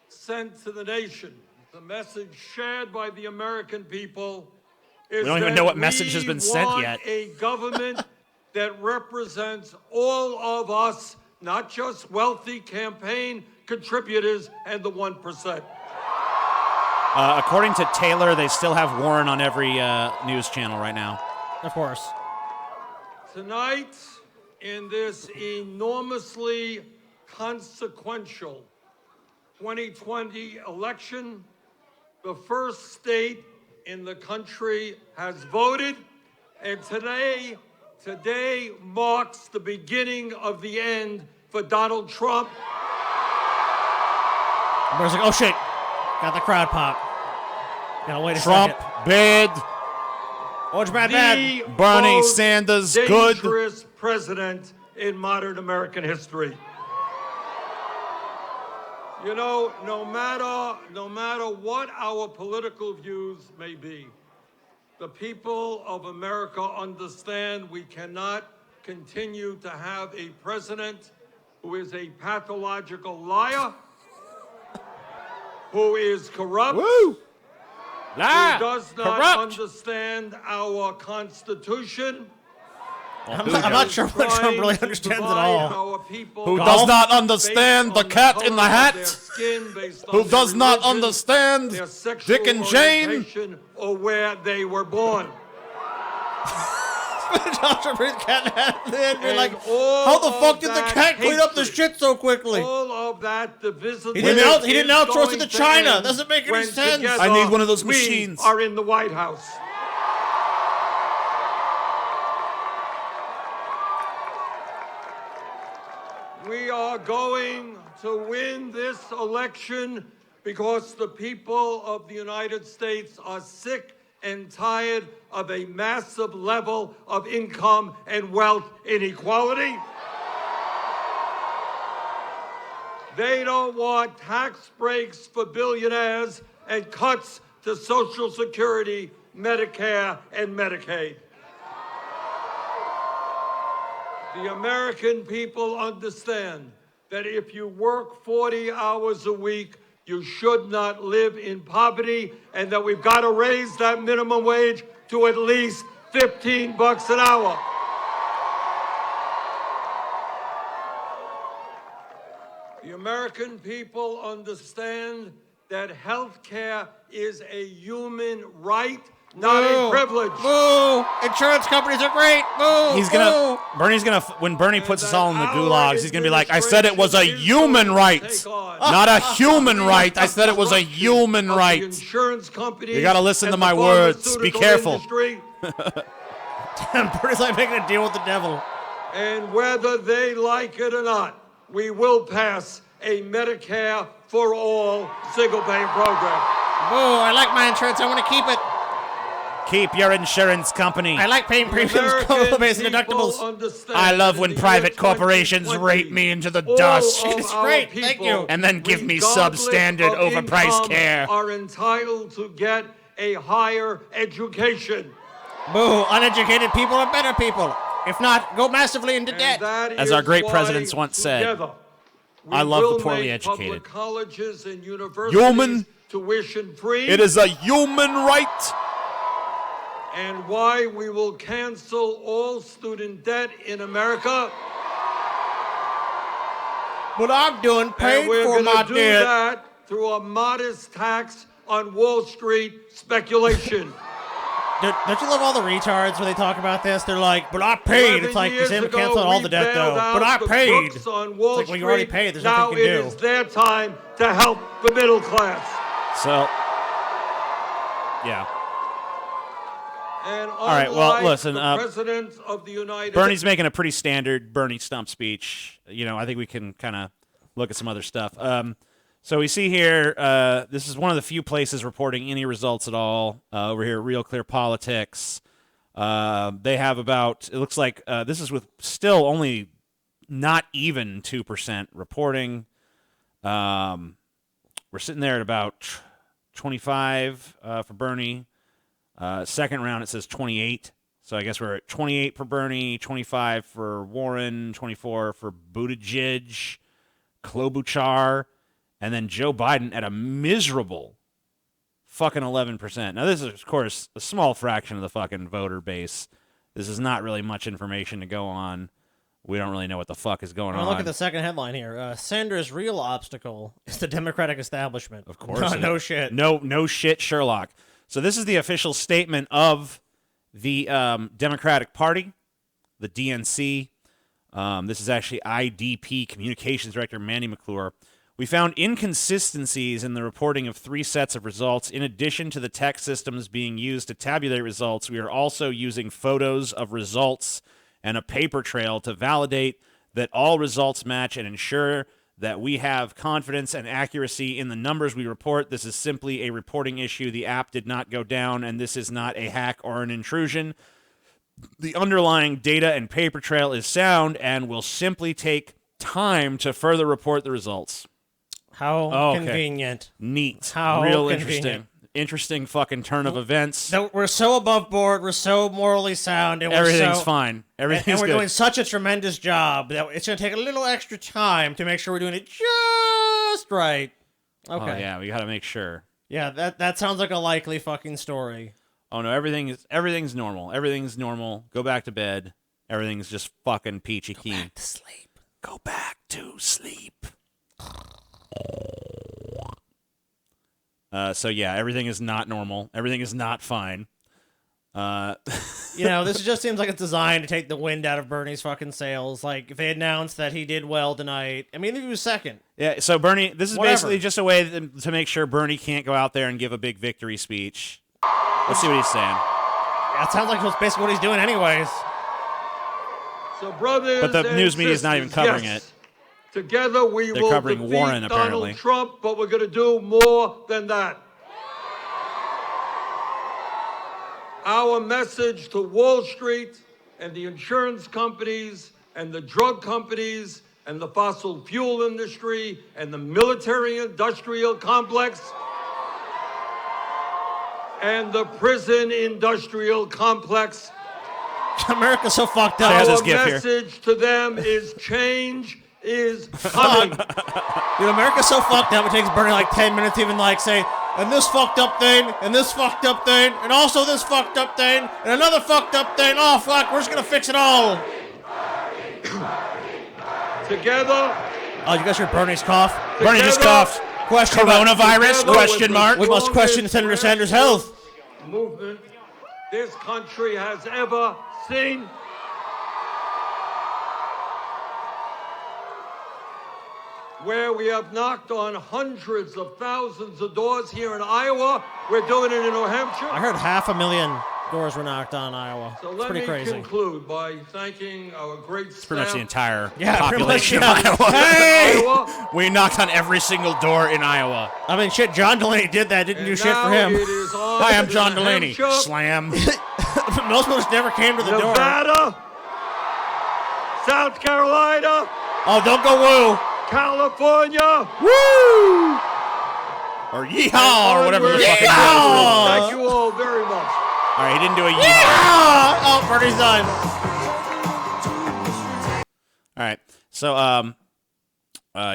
sent to the nation, the message shared by the American people, is We don't even know what message has been sent yet. a government that represents all of us, not just wealthy campaign contributors and the 1%. According to Taylor, they still have Warren on every news channel right now. Of course. Tonight, in this enormously consequential 2020 election, the first state in the country has voted, and today marks the beginning of the end for Donald Trump. Everybody's like, oh shit, got the crowd pop. Gotta wait a Trump, second. bad. Orange bad. The Bernie most Sanders, good. dangerous president in modern American history. You know, no matter what our political views may be, the people of America understand we cannot continue to have a president who is a pathological liar, who is corrupt, Woo! Liar! who does not Corrupt! understand our Constitution, I'm not sure what Trump really understands at all. Who does not understand the cat in the hat? Who does not understand Dick and Jane? Or where they were born. Cat in the hat. And Like, all how the fuck of did the that cat clean up the hatred, shit so quickly? All of that divisiveness. He didn't outsource it is to going China. end Doesn't make any when sense. together I need one of those we machines. are in the White House. We are going to win this election because the people of the United States are sick and tired of a massive level of income and wealth inequality. They don't want tax breaks for billionaires and cuts to Social Security, Medicare, and Medicaid. The American people understand that if you work 40 hours a week, you should not live in poverty, and that we've got to raise that minimum wage to at least $15 an hour. The American people understand that health care is a human right, not a privilege. Boo! Insurance companies are great. Boo! Bernie's gonna, when Bernie puts us all in the gulags, he's gonna be like, I said it was a human right, not a human right. I said it was a human right. Insurance companies. You gotta listen to my words. Be careful. Bernie's like making a deal with the devil. And whether they like it or not, we will pass a Medicare for all single-payer program. Boo! I like my insurance. I want to keep it. Keep your insurance company. I like paying premiums, co-pays, and deductibles. I love when private corporations rape me into the dust. It's great. Thank you. And then give me substandard, overpriced care. Are entitled to get a higher education. Boo! Uneducated people are better people. If not, go massively into debt. As our great presidents once said, I love the poorly educated. Colleges and universities Human. Tuition free. It is a human right. And why we will cancel all student debt in America. But I'm doing paid and we're for my do debt. That through a modest tax on Wall Street speculation. Don't you love all the retards when they talk about this? They're like, but I paid. It's like, you say cancel all the debt, though. But I paid. It's like, well, you already paid. There's nothing you can do. Now it is their time to help the middle class. So, yeah. And all right, well, listen. President of the United Bernie's making a pretty standard Bernie stump speech. You know, I think we can kind of look at some other stuff. So we see here, this is one of the few places reporting any results at all. Over here, Real Clear Politics. They have about, it looks like this is with still only not even 2% reporting. We're sitting there at about 25 for Bernie. Second round, it says 28. So I guess we're at 28 for Bernie, 25 for Warren, 24 for Buttigieg, Klobuchar, and then Joe Biden at a miserable fucking 11%. Now, this is, of course, a small fraction of the fucking voter base. This is not really much information to go on. We don't really know what the fuck is going on. Look at the second headline here. Sanders' real obstacle is the Democratic establishment. Of course. No shit. No shit, Sherlock. So this is the official statement of the Democratic Party, the DNC. This is actually IDP Communications Director Mandy McClure. We found inconsistencies in the reporting of 3 sets of results. In addition to the tech systems being used to tabulate results, we are also using photos of results and a paper trail to validate that all results match and ensure that we have confidence and accuracy in the numbers we report. This is simply a reporting issue. The app did not go down, and this is not a hack or an intrusion. The underlying data and paper trail is sound and will simply take time to further report the results. How convenient. Neat. How real convenient. Interesting fucking turn of events. We're so above board. We're so morally sound. And everything's fine. Everything's we're good. doing such a tremendous job that it's going to take a little extra time to make sure we're doing it just right. Okay. Oh, yeah, we got to make sure. Yeah, that sounds like a likely fucking story. Oh, no, everything's normal. Everything's normal. Go back to bed. Everything's just fucking peachy keen. Go back to sleep. Go back to sleep. So yeah, everything is not normal. Everything is not fine. This just seems like it's designed to take the wind out of Bernie's fucking sails. Like, if they announced that he did well tonight, I mean, if he was second. Yeah, so Bernie, this is basically just a way to make sure Bernie can't go out there and give a big victory speech. Let's see what he's saying. That sounds like that's basically what he's doing anyways. So, brothers, but the news media is not even covering it. Together we They're will covering defeat Warren, apparently. Donald Trump, but we're going to do more than that. Our message to Wall Street and the insurance companies and the drug companies and the fossil fuel industry and the military-industrial complex and the prison-industrial complex. America's so fucked up. Our message to them is change is coming. Dude, America's so fucked up, it takes Bernie like 10 minutes to even like say, and this fucked up thing, and this fucked up thing, and also this fucked up thing, and another fucked up thing. Oh, fuck, we're just gonna fix it all. Together. Oh, you guys hear Bernie's cough? Bernie just coughed. Question coronavirus? Question mark. We must question Senator Sanders' health. Movement this country has ever seen. Where we have knocked on hundreds of thousands of doors here in Iowa, we're doing it in New Hampshire. I heard 500,000 doors were knocked on in Iowa. So it's let pretty me crazy. conclude by thanking our great staff. Pretty much the entire Yeah, pretty much, population yeah. of Iowa. Hey! Iowa. We knocked on every single door in Iowa. I mean, shit, John Delaney did that. Didn't do shit for Now him. it is on Hi, I'm to John New Delaney. Hampshire, Slam. Most of us never came to the door. Nevada, South Carolina, Oh, don't go woo. California. Woo! Or yeehaw, or whatever the fuck it is. Thank you all very much. All right, he didn't do a yeehaw. Yeah! Oh, Bernie's done. All right, so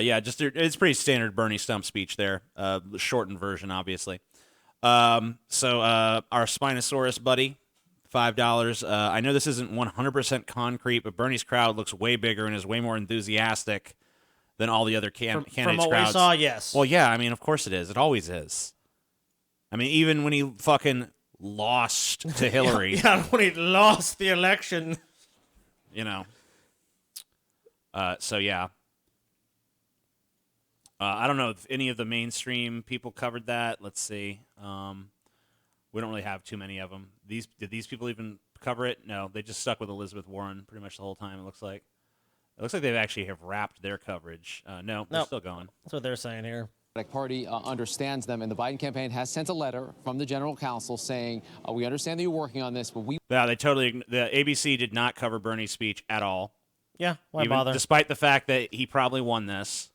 yeah, just it's pretty standard Bernie stump speech there. Shortened version, obviously. So our Spinosaurus buddy, $5. I know this isn't 100% concrete, but Bernie's crowd looks way bigger and is way more enthusiastic than all the other candidates' From what crowds. we saw, yes. Well, yeah, I mean, of course it is. It always is. I mean, even when he fucking lost to Hillary, Yeah, when he lost the election. you know. So yeah. I don't know if any of the mainstream people covered that. Let's see. We don't really have too many of them. Did these people even cover it? No, they just stuck with Elizabeth Warren pretty much the whole time. It looks like they actually have wrapped their coverage. No, they're still going. That's what they're saying here. The Party understands them, and the Biden campaign has sent a letter from the General Counsel saying, we understand that you're working on this, but we... Yeah, the ABC did not cover Bernie's speech at all. Yeah, why bother? Despite the fact that he probably won this.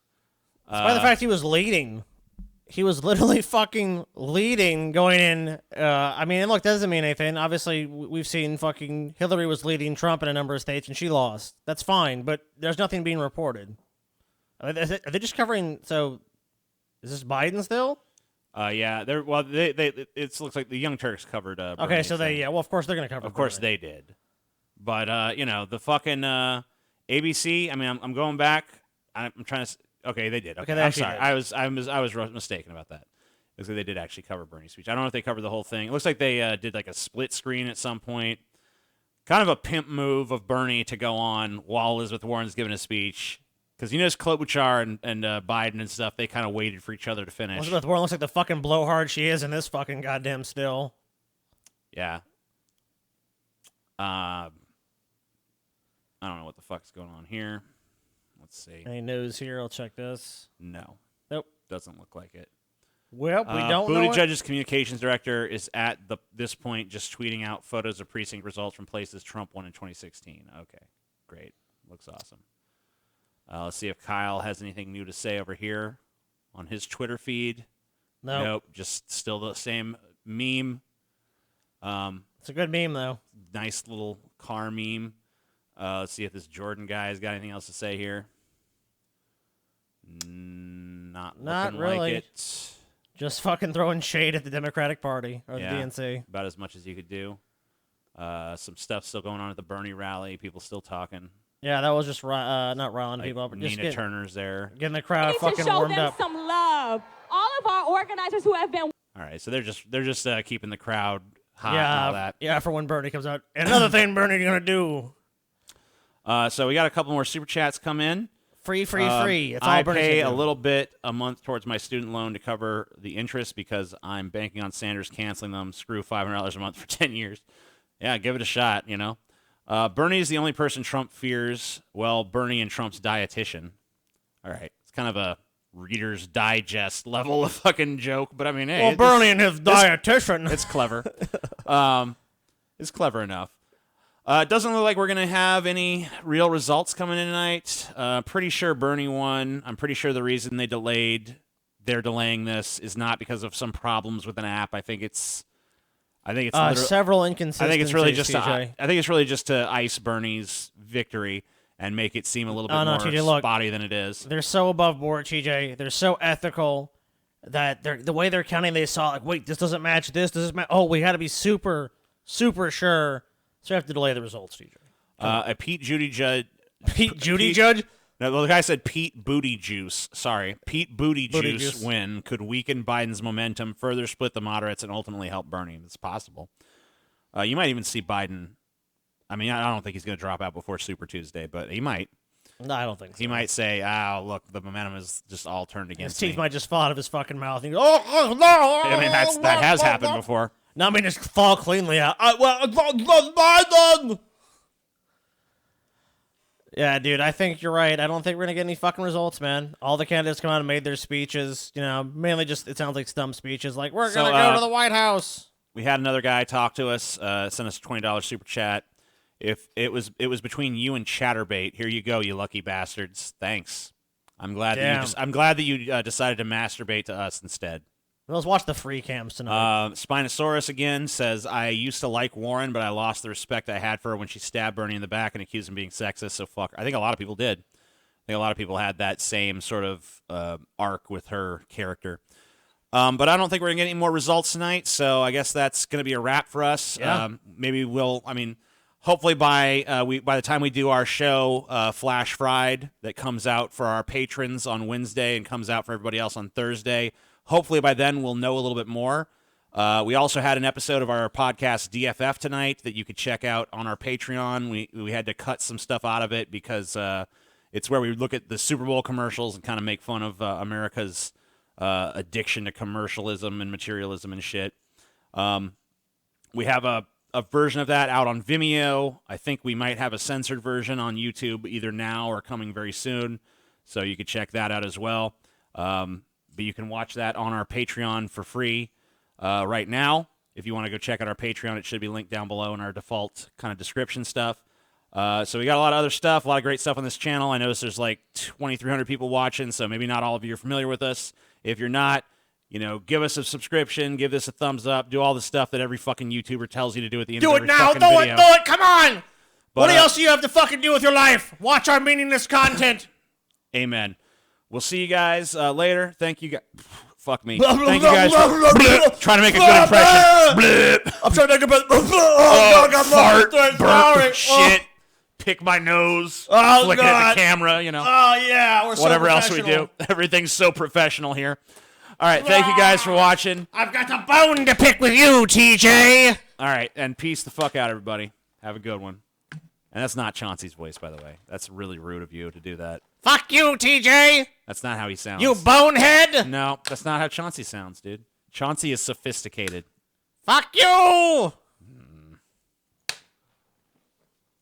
Despite the fact he was leading. He was literally fucking leading going in. I mean, look, that doesn't mean anything. Obviously, we've seen fucking Hillary was leading Trump in a number of states, and she lost. That's fine, but there's nothing being reported. Are they just covering... So, is this Biden still? Yeah, it looks like the Young Turks covered. Bernie, Okay, so well, of course they're gonna cover. Of course Bernie. they did, but the fucking ABC. I mean, I'm going back. I'm trying to. Okay, they did. Okay, they I'm actually sorry. did. I was mistaken about that. Looks like they did actually cover Bernie's speech. I don't know if they covered the whole thing. It looks like they did like a split screen at some point. Kind of a pimp move of Bernie to go on while Elizabeth Warren's giving a speech. Because you notice Klobuchar and Biden and stuff, they kind of waited for each other to finish. Elizabeth Warren looks like the fucking blowhard she is in this fucking goddamn still. Yeah. I don't know what the fuck's going on here. Let's see. Any news here? I'll check this. No. Nope. Doesn't look like it. Well, we don't know. Buttigieg's communications director is at this point just tweeting out photos of precinct results from places Trump won in 2016. Okay, great. Looks awesome. Let's see if Kyle has anything new to say over here on his Twitter feed. Nope. Just still the same meme. It's a good meme, though. Nice little car meme. Let's see if this Jordan guy has got anything else to say here. Not really. like it. Just fucking throwing shade at the Democratic Party or the DNC. About as much as you could do. Some stuff still going on at the Bernie rally. People still talking. Yeah, that was just not riling people up. Nina Turner's there. Getting the crowd fucking warmed up. Show them some love. All of our organizers who have been... All right, so they're just keeping the crowd hot yeah, and all that. Yeah, for when Bernie comes out. Another thing Bernie's going to do. So we got a couple more super chats come in. Free. It's all I Bernie's pay gonna a do. little bit a month towards my student loan to cover the interest because I'm banking on Sanders canceling them. Screw $500 a month for 10 years. Yeah, give it a shot, you know. Bernie is the only person Trump fears. Well, Bernie and Trump's dietitian. All right. It's kind of a Reader's Digest level of fucking joke, but I mean, hey. Well, Bernie and his dietitian. It's clever. It's clever enough. It doesn't look like we're going to have any real results coming in tonight. Pretty sure Bernie won. I'm pretty sure the reason they're delaying this is not because of some problems with an app. I think it's several inconsistencies. I think it's really just TJ. I think it's really just to ice Bernie's victory and make it seem a little bit more TJ, look, spotty than it is. They're so above board, TJ. They're so ethical that the way they're counting, they saw like, wait, this doesn't match this. Does this match? Oh, we got to be super, super sure. So we have to delay the results, TJ. A Pete Judy judge. Pete Judy judge. No, the guy said Pete Buttigieg. Sorry, Pete Buttigieg Buttigieg. win could weaken Biden's momentum, further split the moderates, and ultimately help Bernie. It's possible. You might even see Biden. I mean, I don't think he's going to drop out before Super Tuesday, but he might. No, I don't think so. He might say, "Oh, look, the momentum is just all turned His against teeth me." might just fall out of his fucking mouth. And he goes, oh, no. I mean, that has happened before. No, I mean, just fall cleanly out. Biden. Yeah, dude, I think you're right. I don't think we're going to get any fucking results, man. All the candidates come out and made their speeches, mainly just, it sounds like stump speeches, like, we're going to go to the White House. We had another guy talk to us, send us a $20 super chat. If it was between you and Chatterbait, here you go, you lucky bastards. Thanks. I'm glad that you decided to masturbate to us instead. Let's watch the free cams tonight. Spinosaurus again says, I used to like Warren, but I lost the respect I had for her when she stabbed Bernie in the back and accused him of being sexist, so fuck her. I think a lot of people did. I think a lot of people had that same sort of arc with her character. But I don't think we're going to get any more results tonight, so I guess that's going to be a wrap for us. Yeah. Hopefully by the time we do our show, Flash Fried, that comes out for our patrons on Wednesday and comes out for everybody else on Thursday, hopefully by then we'll know a little bit more. We also had an episode of our podcast DFF tonight that you could check out on our Patreon. We had to cut some stuff out of it because it's where we look at the Super Bowl commercials and kind of make fun of America's addiction to commercialism and materialism and shit. We have a version of that out on Vimeo. I think we might have a censored version on YouTube either now or coming very soon, so you could check that out as well. But you can watch that on our Patreon for free right now. If you want to go check out our Patreon, it should be linked down below in our default kind of description stuff. So we got a lot of other stuff, a lot of great stuff on this channel. I noticed there's like 2,300 people watching, so maybe not all of you are familiar with us. If you're not, give us a subscription, give this a thumbs up, do all the stuff that every fucking YouTuber tells you to do at the end of every fucking video. Do it, come on! But, what else do you have to fucking do with your life? Watch our meaningless content. Amen. We'll see you guys later. Thank you guys. Fuck me. Thank you guys for trying to make a good impression. I'm trying to make a good fart, burp, shit, pick my nose, flicking at the camera, Oh, yeah, we're so whatever else we do. Everything's so professional here. All right, thank you guys for watching. I've got a bone to pick with you, TJ. All right, and peace the fuck out, everybody. Have a good one. And that's not Chauncey's voice, by the way. That's really rude of you to do that. Fuck you, TJ. That's not how he sounds. You bonehead. No, that's not how Chauncey sounds, dude. Chauncey is sophisticated. Fuck you.